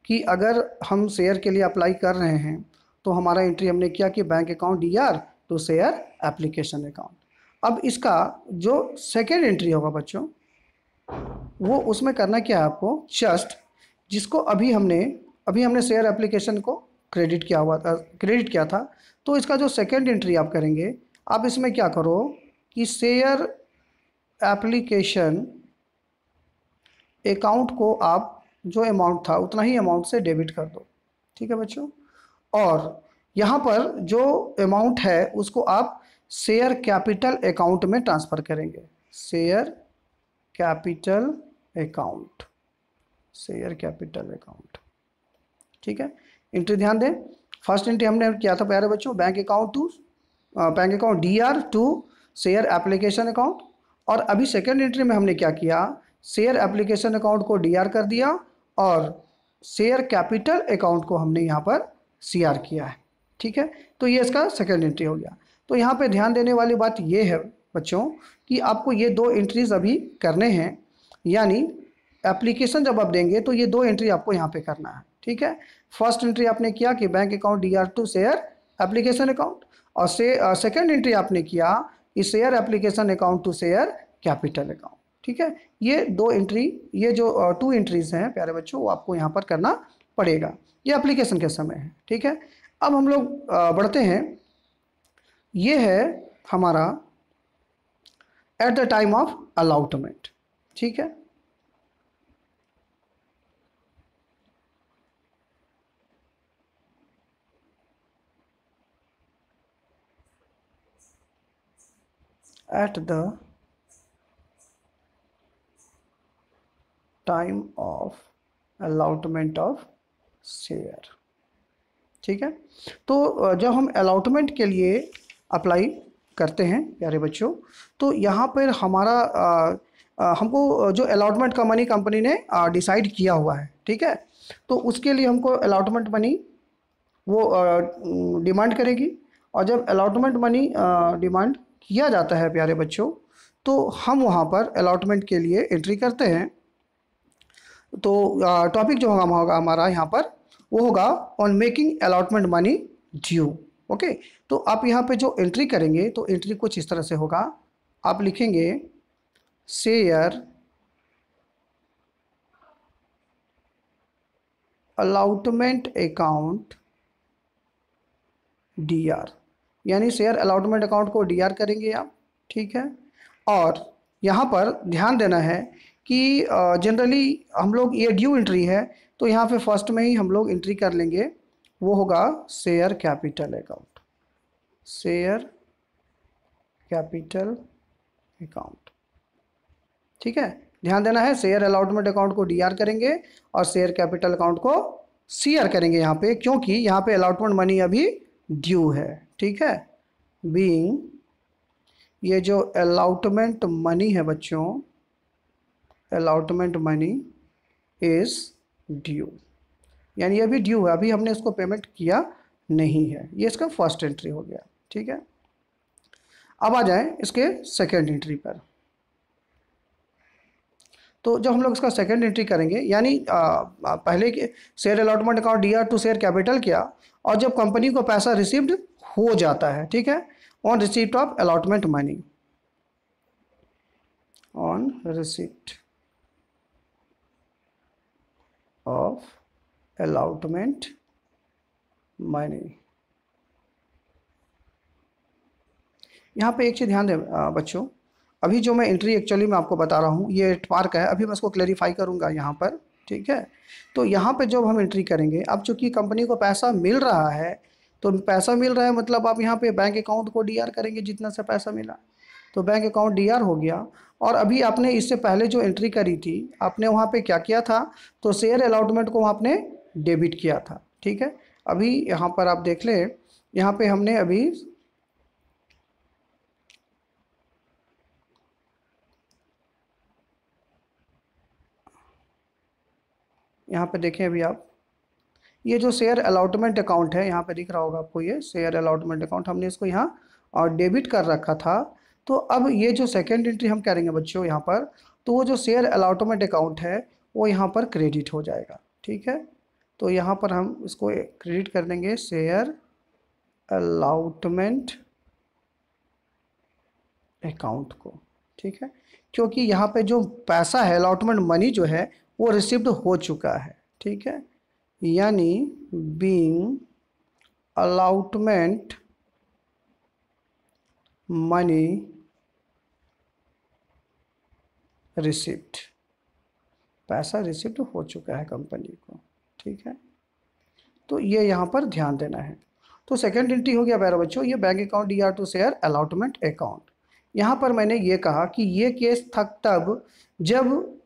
कि अगर हम शेयर के लिए अप्लाई कर रहे हैं, तो हमारा एंट्री हमने किया कि bank account DR to share application account. अब इसका जो सेकेंड एंट्री होगा बच्चों, वो उसमें करना क्या है आपको, जस्ट जिसको अभी हमने शेयर एप्लीकेशन को क्रेडिट किया था, तो इसका जो सेकेंड एंट्री आप करेंगे, आप इसमें क्या करो कि शेयर एप्लीकेशन अकाउंट को आप जो अमाउंट था उतना ही अमाउंट से डेबिट कर दो, ठीक है बच्चों। और यहाँ पर जो अमाउंट है उसको आप शेयर कैपिटल अकाउंट में ट्रांसफ़र करेंगे, share capital account, share capital account, ठीक है। एंट्री ध्यान दें, फर्स्ट एंट्री हमने किया था प्यारे बच्चों, bank account DR to share application account, और अभी सेकेंड एंट्री में हमने क्या किया, शेयर एप्लीकेशन अकाउंट को डीआर कर दिया और शेयर कैपिटल अकाउंट को हमने यहाँ पर सीआर किया है, ठीक है। तो ये इसका सेकेंड एंट्री हो गया। तो यहाँ पे ध्यान देने वाली बात ये है बच्चों कि आपको ये दो एंट्रीज अभी करने हैं, यानी एप्लीकेशन जब आप देंगे तो ये दो एंट्री आपको यहाँ पे करना है, ठीक है। फर्स्ट एंट्री आपने किया कि bank account DR to share application account, और सेकेंड एंट्री आपने किया कि share application account to share capital account, ठीक है। ये दो एंट्री, ये जो टू एंट्रीज हैं प्यारे बच्चों, वो आपको यहाँ पर करना पड़ेगा, ये एप्लीकेशन के समय है, ठीक है। अब हम लोग बढ़ते हैं, ये है हमारा at the time of allotment, ठीक है। At the time of allotment of share, ठीक है। तो जब हम अलॉटमेंट के लिए अप्लाई करते हैं प्यारे बच्चों, तो यहाँ पर हमारा हमको जो अलॉटमेंट का मनी कंपनी ने डिसाइड किया हुआ है, ठीक है। तो उसके लिए हमको अलॉटमेंट मनी वो डिमांड करेगी, और जब अलॉटमेंट मनी डिमांड किया जाता है प्यारे बच्चों, तो हम वहाँ पर अलॉटमेंट के लिए एंट्री करते हैं। तो टॉपिक जो होगा हमारा यहाँ पर, वो होगा on making allotment money due, okay. तो आप यहाँ पे जो एंट्री करेंगे, तो एंट्री कुछ इस तरह से होगा, आप लिखेंगे शेयर अलॉटमेंट अकाउंट डीआर, यानी शेयर अलॉटमेंट अकाउंट को डीआर करेंगे आप, ठीक है। और यहाँ पर ध्यान देना है कि जनरली हम लोग, ये ड्यू एंट्री है, तो यहाँ पे फर्स्ट में ही हम लोग एंट्री कर लेंगे, वो होगा share capital account, share capital account, ठीक है। ध्यान देना है, शेयर अलॉटमेंट अकाउंट को डीआर करेंगे और शेयर कैपिटल अकाउंट को सीआर करेंगे यहाँ पे, क्योंकि यहाँ पे अलॉटमेंट मनी अभी ड्यू है, ठीक है। बीइंग, ये जो अलॉटमेंट मनी है बच्चों, अलॉटमेंट मनी इज ड्यू, यानी ये भी ड्यू है, अभी हमने इसको पेमेंट किया नहीं है, ये इसका फर्स्ट एंट्री हो गया, ठीक है। अब आ जाएं इसके सेकेंड एंट्री पर। तो जब हम लोग इसका सेकेंड एंट्री करेंगे, यानी पहले के share allotment account DR to share capital किया, और जब कंपनी को पैसा रिसीव्ड हो जाता है, ठीक है, on receipt of allotment money, on receipt of allotment money. यहाँ पे एक चीज़ ध्यान दें बच्चों, अभी जो मैं एंट्री एक्चुअली मैं आपको बता रहा हूँ, ये पार्क है, अभी मैं इसको क्लेरिफाई करूँगा यहाँ पर, ठीक है। तो यहाँ पे जब हम एंट्री करेंगे, अब चूंकि कंपनी को पैसा मिल रहा है, तो पैसा मिल रहा है मतलब आप यहाँ पे बैंक अकाउंट को डीआर करेंगे जितना से पैसा मिला, तो बैंक अकाउंट डीआर हो गया। और अभी आपने इससे पहले जो एंट्री करी थी, आपने वहाँ पे क्या किया था, तो शेयर अलॉटमेंट को आपने डेबिट किया था, ठीक है। अभी यहाँ पर आप देख लें, यहाँ पे हमने अभी यहाँ पे देखें, अभी आप ये जो शेयर अलॉटमेंट अकाउंट है, यहाँ पे दिख रहा होगा आपको, ये शेयर अलॉटमेंट अकाउंट हमने इसको यहाँ और डेबिट कर रखा था। तो अब ये जो सेकेंड एंट्री हम करेंगे बच्चों यहाँ पर, तो वो जो शेयर अलॉटमेंट अकाउंट है वो यहाँ पर क्रेडिट हो जाएगा, ठीक है। तो यहाँ पर हम इसको क्रेडिट कर देंगे शेयर अलॉटमेंट अकाउंट को, ठीक है। क्योंकि यहाँ पे जो पैसा है, अलॉटमेंट मनी जो है वो रिसीव्ड हो चुका है, ठीक है। यानी बीइंग अलॉटमेंट मनी रिसिप्ट, पैसा रिसिप्ट हो चुका है कंपनी को, ठीक है। तो ये यहाँ पर ध्यान देना है। तो सेकेंड एंट्री हो गया प्यारे बच्चों, ये bank account DR to share allotment account. यहाँ पर मैंने ये कहा कि ये केस था तब जब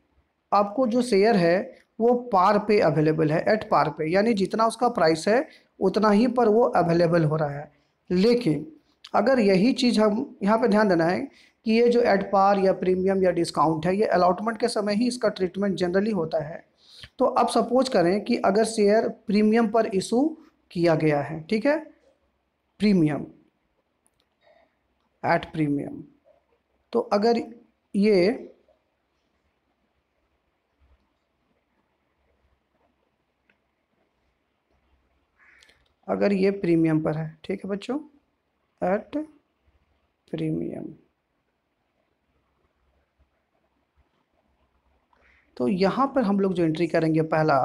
आपको जो शेयर है वो पार पे अवेलेबल है, एट पार पे, यानी जितना उसका प्राइस है उतना ही पर वो अवेलेबल हो रहा है। लेकिन अगर यही चीज़ हम यहाँ पे ध्यान देना है कि ये जो एट पार या प्रीमियम या डिस्काउंट है, ये अलॉटमेंट के समय ही इसका ट्रीटमेंट जनरली होता है। तो अब सपोज करें कि अगर शेयर प्रीमियम पर इशू किया गया है, ठीक है, प्रीमियम, एट प्रीमियम, तो अगर ये प्रीमियम पर है, ठीक है बच्चों, एट प्रीमियम, तो यहाँ पर हम लोग जो एंट्री करेंगे पहला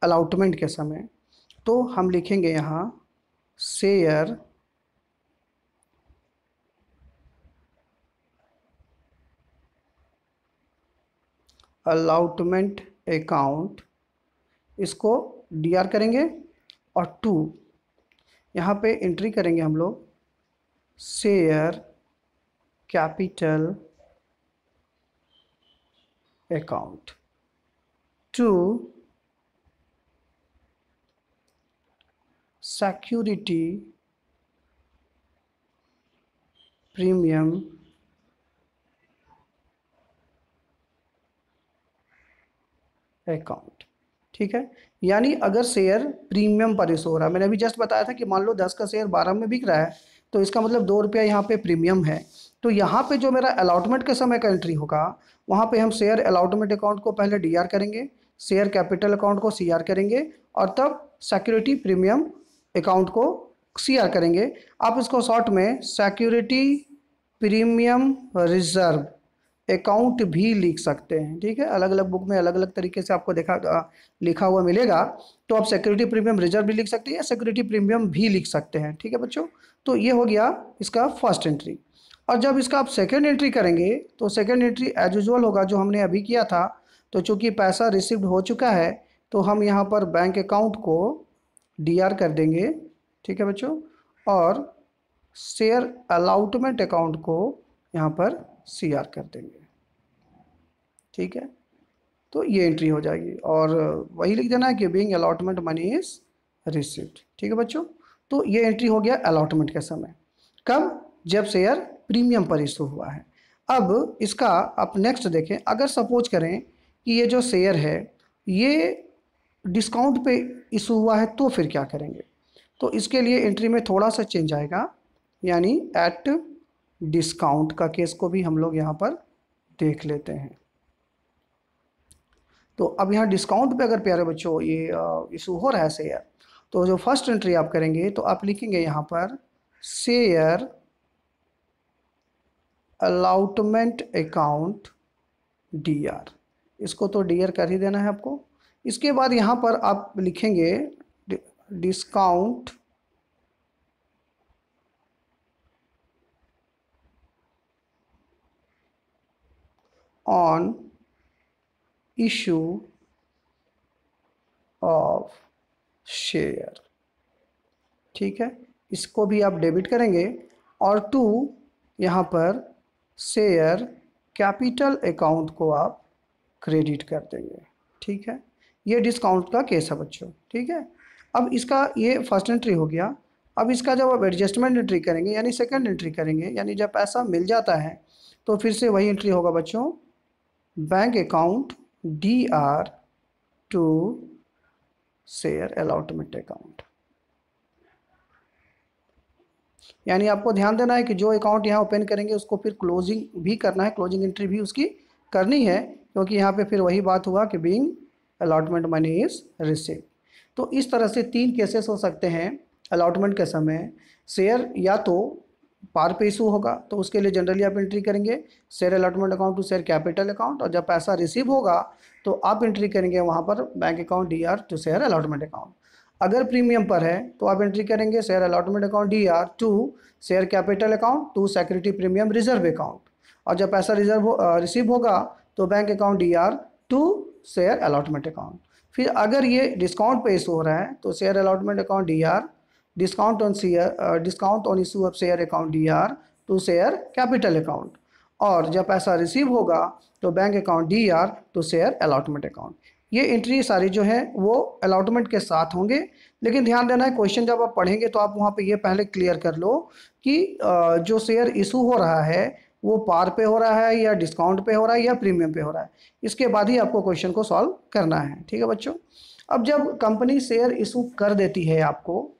अलॉटमेंट के समय, तो हम लिखेंगे यहाँ शेयर अलॉटमेंट अकाउंट, इसको डीआर करेंगे, और टू यहाँ पे एंट्री करेंगे हम लोग share capital account, to security premium account, ठीक है। यानी अगर शेयर प्रीमियम पर इशू हो रहा है, मैंने अभी जस्ट बताया था कि मान लो 10 का शेयर 12 में बिक रहा है, तो इसका मतलब 2 रुपया यहाँ पे प्रीमियम है। तो यहाँ पे जो मेरा अलॉटमेंट के समय का एंट्री होगा, वहाँ पे हम शेयर अलॉटमेंट अकाउंट को पहले डीआर करेंगे, शेयर कैपिटल अकाउंट को सीआर करेंगे, और तब सिक्योरिटी प्रीमियम अकाउंट को सीआर करेंगे। आप इसको शॉर्ट में सिक्योरिटी प्रीमियम रिजर्व अकाउंट भी लिख सकते हैं, ठीक है। अलग अलग बुक में अलग अलग तरीके से आपको लिखा हुआ मिलेगा। तो आप सिक्योरिटी प्रीमियम रिजर्व भी लिख सकते हैं या सिक्योरिटी प्रीमियम भी लिख सकते हैं, ठीक है बच्चों। तो ये हो गया इसका फर्स्ट एंट्री। और जब इसका आप सेकेंड एंट्री करेंगे, तो सेकेंड एंट्री एज यूजल होगा जो हमने अभी किया था। तो चूंकि पैसा रिसीव्ड हो चुका है, तो हम यहाँ पर बैंक अकाउंट को डीआर कर देंगे, ठीक है बच्चों, और शेयर अलॉटमेंट अकाउंट को यहाँ पर सीआर कर देंगे, ठीक है। तो ये एंट्री हो जाएगी, और वही लिख देना है कि being allotment money is received, ठीक है बच्चों। तो ये एंट्री हो गया अलॉटमेंट के समय। कब? जब शेयर प्रीमियम पर इशू हुआ है। अब इसका आप नेक्स्ट देखें, अगर सपोज करें कि ये जो शेयर है ये डिस्काउंट पे इशू हुआ है, तो फिर क्या करेंगे? तो इसके लिए एंट्री में थोड़ा सा चेंज आएगा, यानी एट डिस्काउंट का केस को भी हम लोग यहाँ पर देख लेते हैं। तो अब यहाँ डिस्काउंट पे अगर प्यारे बच्चों ये इशू हो रहा है शेयर, तो जो फर्स्ट एंट्री आप करेंगे तो आप लिखेंगे यहाँ पर शेयर अलॉटमेंट अकाउंट डीआर, इसको तो डीआर कर ही देना है आपको। इसके बाद यहाँ पर आप लिखेंगे discount on issue of share, ठीक है, इसको भी आप डेबिट करेंगे। और टू यहाँ पर शेयर कैपिटल अकाउंट को आप क्रेडिट कर देंगे, ठीक है। ये डिस्काउंट का केस है बच्चों, ठीक है। अब इसका ये फर्स्ट एंट्री हो गया। अब इसका जब आप एडजस्टमेंट एंट्री करेंगे यानी सेकंड एंट्री करेंगे, यानी जब पैसा मिल जाता है तो फिर से वही एंट्री होगा बच्चों, bank account DR to share allotment account. यानी आपको ध्यान देना है कि जो अकाउंट यहाँ ओपन करेंगे उसको फिर क्लोजिंग भी करना है, क्लोजिंग एंट्री भी उसकी करनी है, क्योंकि यहाँ पे फिर वही बात हुआ कि being allotment money is receive. तो इस तरह से 3 केसेस हो सकते हैं अलॉटमेंट के समय। शेयर या तो पार पे इशू होगा तो उसके लिए जनरली आप एंट्री करेंगे share allotment account to share capital account, और जब पैसा रिसीव होगा तो आप एंट्री करेंगे वहाँ पर bank account DR to share allotment account. अगर प्रीमियम पर है तो आप एंट्री करेंगे share allotment account DR to share capital account to security premium reserve account, और जब पैसा रिसीव होगा तो bank account DR to share allotment account. फिर अगर ये डिस्काउंट पे इशू हो रहा है तो share allotment account DR discount on issue of share account DR to share capital account, और जब पैसा रिसीव होगा तो bank account DR to share allotment account. ये एंट्री सारी जो है वो अलॉटमेंट के साथ होंगे। लेकिन ध्यान देना है, क्वेश्चन जब आप पढ़ेंगे तो आप वहाँ पे ये पहले क्लियर कर लो कि जो शेयर इशू हो रहा है वो पार पे हो रहा है या डिस्काउंट पे हो रहा है या प्रीमियम पे हो रहा है, इसके बाद ही आपको क्वेश्चन को सॉल्व करना है, ठीक है बच्चों। अब जब कंपनी शेयर इशू कर देती है आपको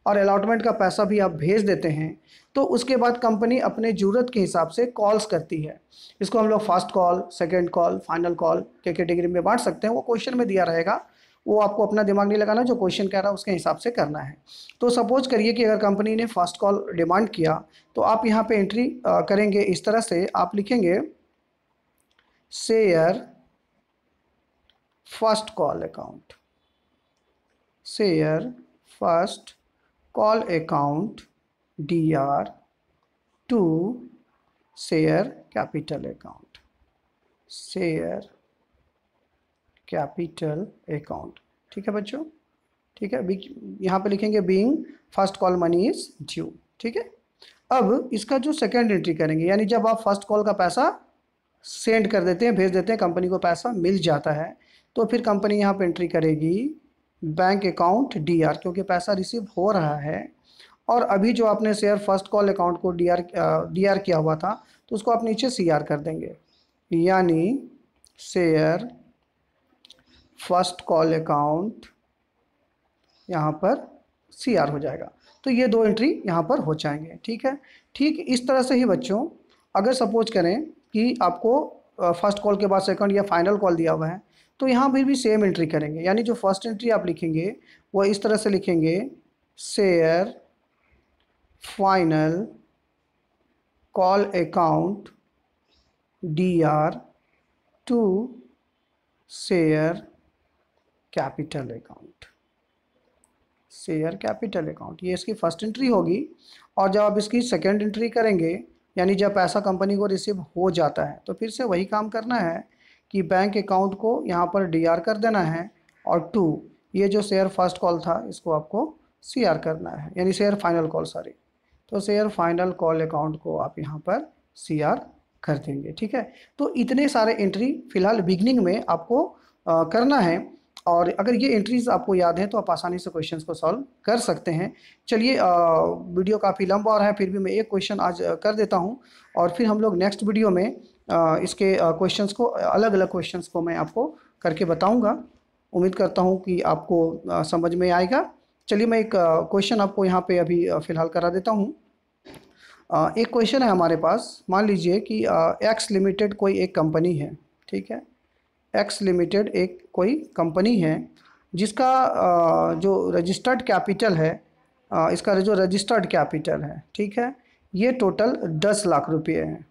और अलॉटमेंट का पैसा भी आप भेज देते हैं, तो उसके बाद कंपनी अपने ज़रूरत के हिसाब से कॉल्स करती है। इसको हम लोग first call, second call, final call के कैटेगरी में बांट सकते हैं। वो क्वेश्चन में दिया रहेगा, वो आपको अपना दिमाग नहीं लगाना, जो क्वेश्चन कह रहा है उसके हिसाब से करना है। तो सपोज करिए कि अगर कंपनी ने फर्स्ट कॉल डिमांड किया तो आप यहाँ पे एंट्री करेंगे इस तरह से, आप लिखेंगे share first call account, share first call account DR to share capital account, share capital account, ठीक है बच्चों, ठीक है। यहाँ पे लिखेंगे being first call money is due, ठीक है। अब इसका जो सेकंड एंट्री करेंगे, यानी जब आप फर्स्ट कॉल का पैसा सेंड कर देते हैं, भेज देते हैं, कंपनी को पैसा मिल जाता है, तो फिर कंपनी यहाँ पे एंट्री करेगी बैंक अकाउंट DR, क्योंकि पैसा रिसीव हो रहा है। और अभी जो आपने शेयर फर्स्ट कॉल अकाउंट को DR किया हुआ था तो उसको आप नीचे CR कर देंगे, यानी शेयर फर्स्ट कॉल अकाउंट यहाँ पर CR हो जाएगा। तो ये 2 एंट्री यहाँ पर हो जाएंगे, ठीक है। ठीक इस तरह से ही बच्चों, अगर सपोज करें कि आपको फर्स्ट कॉल के बाद सेकंड या फाइनल कॉल दिया हुआ है तो यहाँ भी सेम एंट्री करेंगे, यानी जो फर्स्ट एंट्री आप लिखेंगे वो इस तरह से लिखेंगे share final call account DR to share capital account, share capital account, ये इसकी फर्स्ट एंट्री होगी। और जब आप इसकी सेकंड एंट्री करेंगे, यानी जब पैसा कंपनी को रिसीव हो जाता है, तो फिर से वही काम करना है कि बैंक अकाउंट को यहाँ पर DR कर देना है, और टू ये जो शेयर फर्स्ट कॉल था इसको आपको CR करना है, यानी शेयर फाइनल कॉल, सॉरी, तो शेयर फाइनल कॉल अकाउंट को आप यहाँ पर CR कर देंगे, ठीक है। तो इतने सारे एंट्री फिलहाल बिगनिंग में आपको करना है, और अगर ये एंट्रीज आपको याद है तो आप आसानी से क्वेश्चंस को सॉल्व कर सकते हैं। चलिए, वीडियो काफ़ी लंबा हो रहा है, फिर भी मैं एक क्वेश्चन आज कर देता हूं, और फिर हम लोग नेक्स्ट वीडियो में इसके क्वेश्चंस को, अलग अलग क्वेश्चंस को मैं आपको करके बताऊंगा। उम्मीद करता हूं कि आपको समझ में आएगा। चलिए, मैं एक क्वेश्चन आपको यहाँ पे अभी फ़िलहाल करा देता हूँ। एक क्वेश्चन है हमारे पास, मान लीजिए कि एक्स लिमिटेड कोई एक कंपनी है, ठीक है। एक्स लिमिटेड एक कोई कंपनी है जिसका जो रजिस्टर्ड कैपिटल है, इसका जो रजिस्टर्ड कैपिटल है, ठीक है, ये टोटल 10 लाख रुपये है।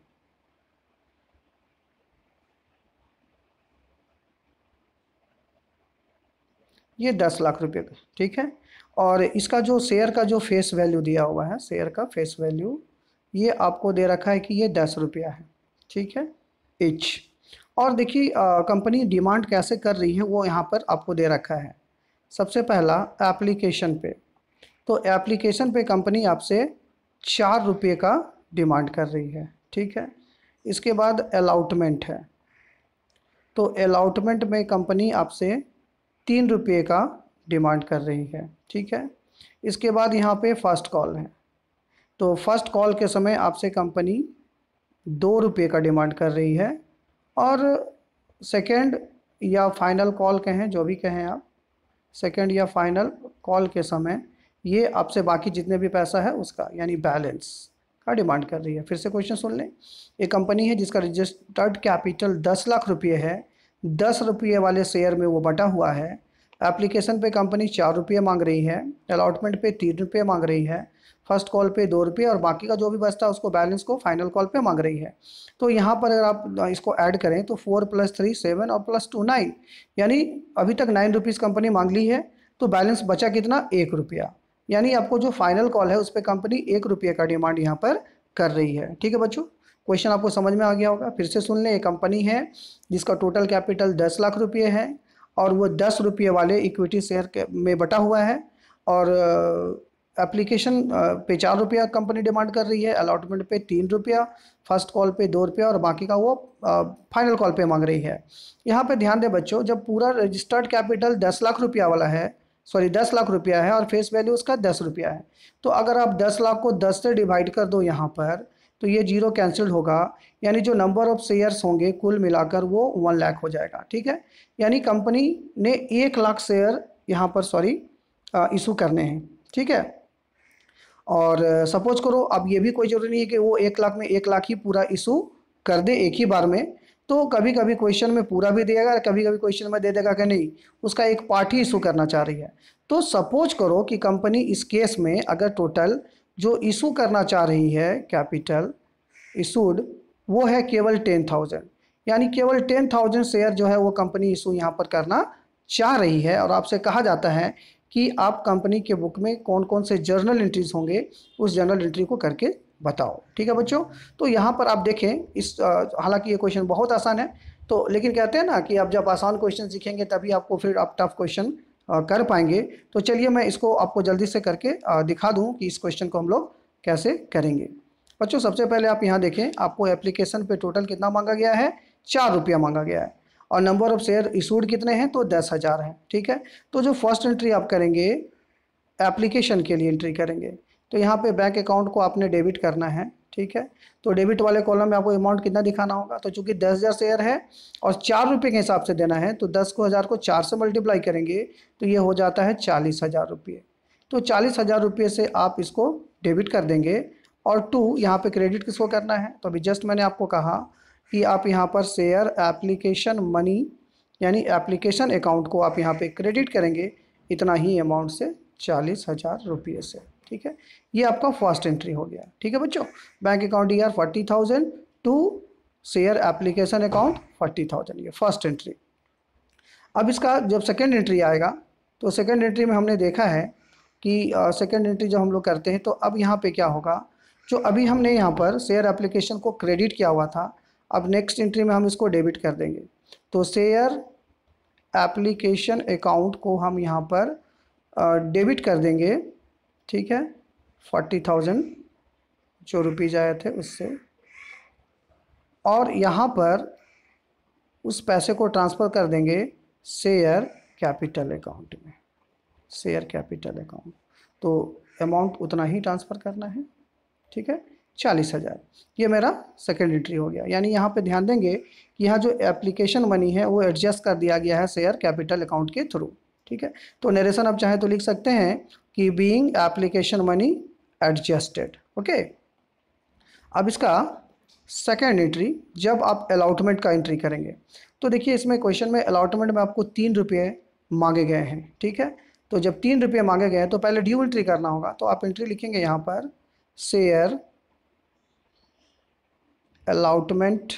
ये 10 लाख रुपये, ठीक है। और इसका जो शेयर का जो फेस वैल्यू दिया हुआ है, शेयर का फेस वैल्यू ये आपको दे रखा है कि ये 10 रुपया है, ठीक है, ईच। और देखिए कंपनी डिमांड कैसे कर रही है वो यहाँ पर आपको दे रखा है। सबसे पहला एप्लीकेशन पे। तो एप्लीकेशन पे कंपनी आपसे 4 रुपये का डिमांड कर रही है, ठीक है। इसके बाद अलॉटमेंट है, तो अलॉटमेंट में कंपनी आपसे 3 रुपये का डिमांड कर रही है, ठीक है। इसके बाद यहाँ पे फर्स्ट कॉल है, तो फर्स्ट कॉल के समय आपसे कंपनी 2 रुपये का डिमांड कर रही है। और सेकंड या फाइनल कॉल कहें, जो भी कहें आप, सेकंड या फाइनल कॉल के समय ये आपसे बाकी जितने भी पैसा है उसका यानी बैलेंस का डिमांड कर रही है। फिर से क्वेश्चन सुन लें। एक कंपनी है जिसका रजिस्टर्ड कैपिटल 10 लाख रुपये है, 10 रुपये वाले शेयर में वो बटा हुआ है। एप्लीकेशन पे कंपनी 4 रुपये मांग रही है, अलॉटमेंट पे 3 रुपये मांग रही है, फर्स्ट कॉल पे 2 रुपये और बाकी का जो भी बचता है उसको बैलेंस को फाइनल कॉल पे मांग रही है। तो यहाँ पर अगर आप इसको ऐड करें तो 4 + 3 7 और +2 9, यानी अभी तक 9 रुपीज़ कंपनी मांग ली है। तो बैलेंस बचा कितना, 1 रुपया। यानी आपको जो फाइनल कॉल है उस पर कंपनी 1 रुपये का डिमांड यहाँ पर कर रही है, ठीक है बच्चों। क्वेश्चन आपको समझ में आ गया होगा। फिर से सुन लें। एक कंपनी है जिसका टोटल कैपिटल 10 लाख रुपये है और वो 10 रुपये वाले इक्विटी शेयर में बटा हुआ है, और एप्लीकेशन पे 4 रुपया कंपनी डिमांड कर रही है, अलॉटमेंट पे 3 रुपया, फर्स्ट कॉल पे 2 रुपया और बाकी का वो फाइनल कॉल पे मांग रही है। यहाँ पे ध्यान दें बच्चों, जब पूरा रजिस्टर्ड कैपिटल 10 लाख रुपया वाला है, 10 लाख रुपया है और फेस वैल्यू उसका 10 रुपया है, तो अगर आप 10 लाख को 10 से डिवाइड कर दो यहाँ पर, तो ये जीरो कैंसिल्ड होगा, यानी जो नंबर ऑफ शेयर्स होंगे कुल मिलाकर वो 1 लाख हो जाएगा, ठीक है। यानी कंपनी ने 1 लाख शेयर यहाँ पर इशू करने हैं, ठीक है। और सपोज करो, अब ये भी कोई ज़रूरी नहीं है कि वो 1 लाख में 1 लाख ही पूरा इशू कर दे एक ही बार में। तो कभी कभी क्वेश्चन में पूरा भी देगा, कभी कभी क्वेश्चन में दे देगा कि नहीं उसका एक पार्ट ही इशू करना चाह रही है। तो सपोज करो कि कंपनी इस केस में अगर टोटल जो इशू करना चाह रही है कैपिटल इशूड वो है केवल 10,000, यानी केवल 10,000 शेयर जो है वो कंपनी इशू यहाँ पर करना चाह रही है। और आपसे कहा जाता है कि आप कंपनी के बुक में कौन कौन से जर्नल एंट्रीज होंगे उस जर्नल एंट्री को करके बताओ, ठीक है बच्चों। तो यहाँ पर आप देखें, इस हालांकि ये क्वेश्चन बहुत आसान है, तो लेकिन कहते हैं ना कि आप जब आसान क्वेश्चन सीखेंगे तभी आपको फिर आप टफ क्वेश्चन कर पाएंगे। तो चलिए मैं इसको आपको जल्दी से करके दिखा दूँ कि इस क्वेश्चन को हम लोग कैसे करेंगे। बच्चों सबसे पहले आप यहाँ देखें, आपको एप्लीकेशन पे टोटल कितना मांगा गया है, 4 रुपया मांगा गया है, और नंबर ऑफ शेयर इशूड कितने हैं, तो 10,000 हैं, ठीक है। तो जो फर्स्ट एंट्री आप करेंगे एप्लीकेशन के लिए एंट्री करेंगे, तो यहाँ पे बैंक अकाउंट को आपने डेबिट करना है, ठीक है। तो डेबिट वाले कॉलम में आपको अमाउंट कितना दिखाना होगा, तो चूंकि 10,000 शेयर है और 4 रुपये के हिसाब से देना है, तो 10,000 को 4 से मल्टीप्लाई करेंगे तो ये हो जाता है 40,000 रुपये। तो 40,000 रुपये से आप इसको डेबिट कर देंगे, और 2 यहाँ पे क्रेडिट किसको करना है, तो अभी जस्ट मैंने आपको कहा कि आप यहाँ पर शेयर एप्लीकेशन मनी यानी एप्लीकेशन अकाउंट को आप यहाँ पे क्रेडिट करेंगे इतना ही अमाउंट से, 40,000 रुपये से, ठीक है। ये आपका फर्स्ट एंट्री हो गया, ठीक है बच्चों। बैंक अकाउंट ईयर 40,000 टू शेयर एप्लीकेशन अकाउंट 40,000, ये फर्स्ट एंट्री। अब इसका जब सेकेंड एंट्री आएगा, तो सेकेंड एंट्री में हमने देखा है कि सेकेंड एंट्री जब हम लोग करते हैं तो अब यहाँ पे क्या होगा, जो अभी हमने यहाँ पर शेयर एप्लीकेशन को क्रेडिट किया हुआ था, अब नेक्स्ट एंट्री में हम इसको डेबिट कर देंगे। तो शेयर एप्लीकेशन अकाउंट को हम यहाँ पर डेबिट कर देंगे, ठीक है, 40,000 जो रुपीज़ आए थे उससे, और यहाँ पर उस पैसे को ट्रांसफ़र कर देंगे शेयर कैपिटल अकाउंट में, शेयर कैपिटल अकाउंट। तो अमाउंट उतना ही ट्रांसफ़र करना है, ठीक है, 40,000। ये मेरा सेकेंड एंट्री हो गया। यानी यहाँ पे ध्यान देंगे कि यहाँ जो एप्लीकेशन मनी है वो एडजस्ट कर दिया गया है शेयर कैपिटल अकाउंट के थ्रू, ठीक है। तो नरेशन आप चाहे तो लिख सकते हैं कि being application money adjusted, okay. अब इसका सेकेंड एंट्री जब आप अलॉटमेंट का एंट्री करेंगे, तो देखिए इसमें क्वेश्चन में अलॉटमेंट में आपको 3 रुपये मांगे गए हैं, ठीक है। तो जब 3 रुपये मांगे गए हैं तो पहले ड्यू एंट्री करना होगा, तो आप एंट्री लिखेंगे यहाँ पर share allotment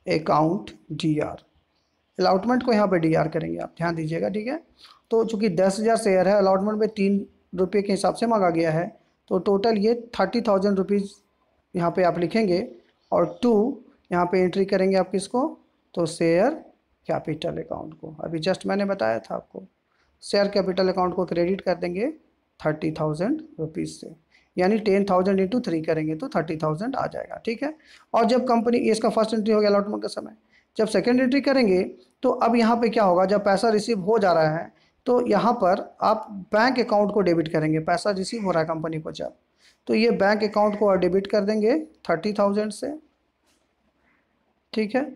account DR, allotment को यहाँ पे DR करेंगे आप, ध्यान दीजिएगा, ठीक है। तो चूंकि 10,000 शेयर है, अलॉटमेंट में 3 रुपये के हिसाब से मांगा गया है, तो टोटल ये 30,000 रुपीज़ यहाँ पे आप लिखेंगे, और 2 यहाँ पे एंट्री करेंगे आप किसको, तो शेयर कैपिटल अकाउंट को। अभी जस्ट मैंने बताया था आपको, शेयर कैपिटल अकाउंट को क्रेडिट कर देंगे 30,000 रुपीज़ से, यानी 10,000 इंटू 3 करेंगे तो 30,000 आ जाएगा, ठीक है। और जब कंपनी, ये इसका फर्स्ट एंट्री हो गया अलॉटमेंट का समय। जब सेकेंड एंट्री करेंगे तो अब यहाँ पे क्या होगा, जब पैसा रिसीव हो जा रहा है तो यहाँ पर आप बैंक अकाउंट को डेबिट करेंगे। पैसा रिसीव हो रहा है कंपनी को जब, तो ये बैंक अकाउंट को डेबिट कर देंगे 30,000 से, ठीक है।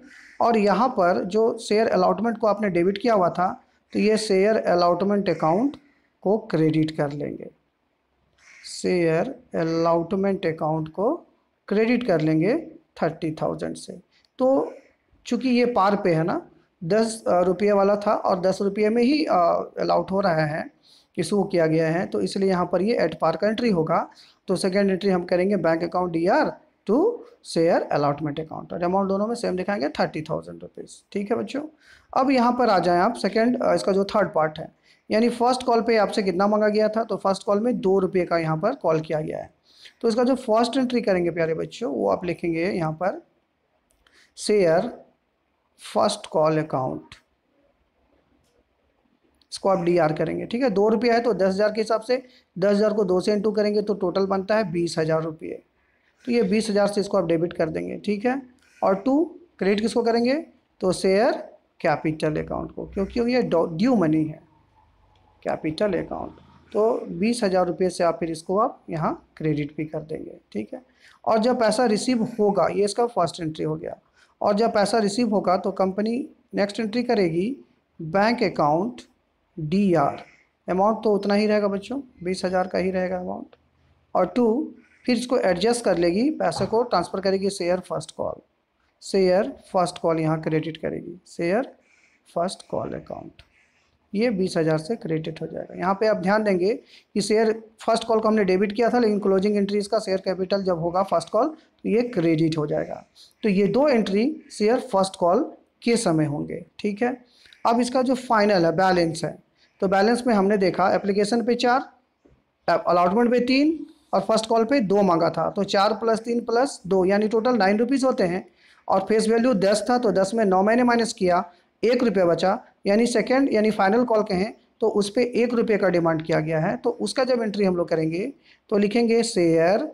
और यहाँ पर जो शेयर अलॉटमेंट को आपने डेबिट किया हुआ था, तो ये शेयर अलॉटमेंट अकाउंट को क्रेडिट कर लेंगे, शेयर अलॉटमेंट अकाउंट को क्रेडिट कर लेंगे 30,000 से। तो चूँकि ये पार पे है ना, 10 रुपये वाला था और 10 रुपये में ही अलाउट हो रहा है, इशू किया गया है, तो इसलिए यहाँ पर ये एट पार का एंट्री होगा। तो सेकेंड एंट्री हम करेंगे bank account DR to share allotment account, और अमाउंट दोनों में सेम दिखाएंगे 30,000 रुपीज़, ठीक है बच्चों। अब यहाँ पर आ जाएं आप सेकेंड, इसका जो थर्ड पार्ट है, यानी फर्स्ट कॉल पे आपसे कितना मांगा गया था, तो फर्स्ट कॉल में 2 रुपये का यहाँ पर कॉल किया गया है। तो इसका जो फर्स्ट एंट्री करेंगे प्यारे बच्चों, वो आप लिखेंगे यहाँ पर शेयर फर्स्ट कॉल अकाउंट, इसको आप DR करेंगे, ठीक है। 2 रुपये है तो 10,000 के हिसाब से 10,000 को 2 से इंटू करेंगे तो टोटल बनता है 20,000 रुपये। तो ये 20,000 से इसको आप डेबिट कर देंगे, ठीक है। और 2 क्रेडिट किसको करेंगे, तो शेयर कैपिटल अकाउंट को, क्योंकि ये ड्यू मनी है, कैपिटल अकाउंट। तो 20,000 रुपये से आप फिर इसको आप यहाँ क्रेडिट भी कर देंगे, ठीक है। और जब पैसा रिसीव होगा, ये इसका फर्स्ट एंट्री हो गया, और जब पैसा रिसीव होगा तो कंपनी नेक्स्ट एंट्री करेगी बैंक अकाउंट DR, अमाउंट तो उतना ही रहेगा बच्चों, 20,000 का ही रहेगा अमाउंट। और 2 फिर इसको एडजस्ट कर लेगी, पैसे को ट्रांसफ़र करेगी share first call, share first call यहाँ क्रेडिट करेगी, शेयर फर्स्ट कॉल अकाउंट, ये 20,000 से क्रेडिट हो जाएगा। यहाँ पे आप ध्यान देंगे कि शेयर फर्स्ट कॉल को हमने डेबिट किया था, लेकिन क्लोजिंग एंट्री इसका शेयर कैपिटल जब होगा फर्स्ट कॉल तो ये क्रेडिट हो जाएगा। तो ये 2 एंट्री शेयर फर्स्ट कॉल के समय होंगे, ठीक है। अब इसका जो फाइनल है बैलेंस है, तो बैलेंस में हमने देखा एप्लीकेशन पे 4, अलॉटमेंट पे 3 और फर्स्ट कॉल पे 2 मांगा था, तो 4 + 3 + 2 यानी टोटल 9 रुपीज़ होते हैं। और फेस वैल्यू 10 था, तो 10 में 9 मैंने माइनस किया, 1 रुपये बचा, यानी सेकेंड यानी फाइनल कॉल कहें तो उस पर 1 रुपये का डिमांड किया गया है। तो उसका जब एंट्री हम लोग करेंगे तो लिखेंगे शेयर,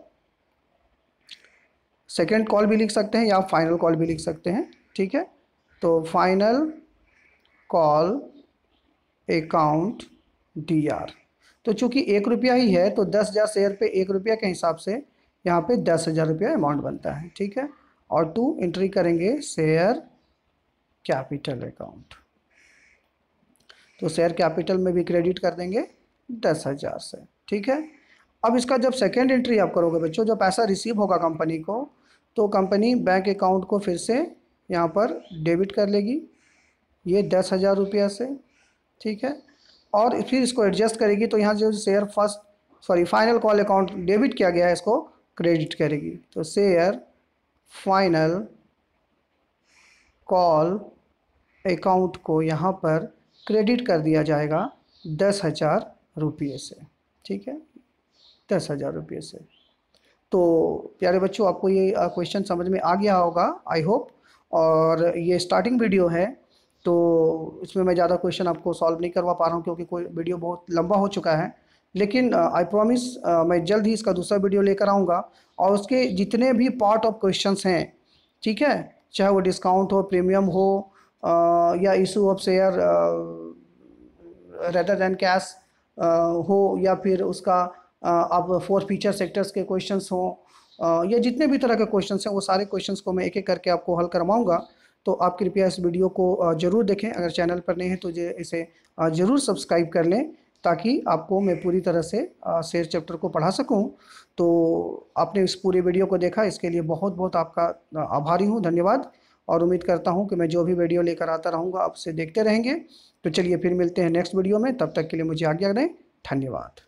सेकेंड कॉल भी लिख सकते हैं या फाइनल कॉल भी लिख सकते हैं, ठीक है। तो फाइनल कॉल अकाउंट DR, तो चूंकि 1 रुपया ही है तो 10,000 शेयर पे 1 रुपया के हिसाब से यहाँ पे 10,000 रुपया अमाउंट बनता है, ठीक है। और 2 एंट्री करेंगे शेयर कैपिटल अकाउंट, तो शेयर कैपिटल में भी क्रेडिट कर देंगे 10,000 से, ठीक है। अब इसका जब सेकेंड एंट्री आप करोगे बच्चों, जब पैसा रिसीव होगा कंपनी को, तो कंपनी बैंक अकाउंट को फिर से यहाँ पर डेबिट कर लेगी ये 10,000 रुपया से, ठीक है। और फिर इसको एडजस्ट करेगी, तो यहाँ जो share final call account debit किया गया है इसको क्रेडिट करेगी, तो शेयर फाइनल कॉल अकाउंट को यहाँ पर क्रेडिट कर दिया जाएगा 10,000 रुपये से, ठीक है, 10,000 रुपये से। तो प्यारे बच्चों, आपको ये क्वेश्चन समझ में आ गया होगा आई होप। और ये स्टार्टिंग वीडियो है, तो इसमें मैं ज़्यादा क्वेश्चन आपको सॉल्व नहीं करवा पा रहा हूँ, क्योंकि कोई वीडियो बहुत लंबा हो चुका है। लेकिन आई प्रॉमिस मैं जल्द ही इसका दूसरा वीडियो लेकर आऊँगा, और उसके जितने भी पार्ट ऑफ क्वेश्चंस हैं, ठीक है, चाहे वो डिस्काउंट हो, प्रीमियम हो, या issue of share rather than cash हो, या फिर उसका अब 4 फीचर सेक्टर्स के क्वेश्चंस हों, या जितने भी तरह के क्वेश्चंस हैं, वो सारे क्वेश्चंस को मैं एक एक करके आपको हल करवाऊँगा। तो आप कृपया इस वीडियो को ज़रूर देखें, अगर चैनल पर नहीं है तो इसे ज़रूर सब्सक्राइब कर लें, ताकि आपको मैं पूरी तरह से शेयर चैप्टर को पढ़ा सकूं। तो आपने इस पूरे वीडियो को देखा, इसके लिए बहुत बहुत आपका आभारी हूं, धन्यवाद। और उम्मीद करता हूं कि मैं जो भी वीडियो लेकर आता रहूंगा आप उसे देखते रहेंगे। तो चलिए फिर मिलते हैं नेक्स्ट वीडियो में, तब तक के लिए मुझे आज्ञा दें, धन्यवाद।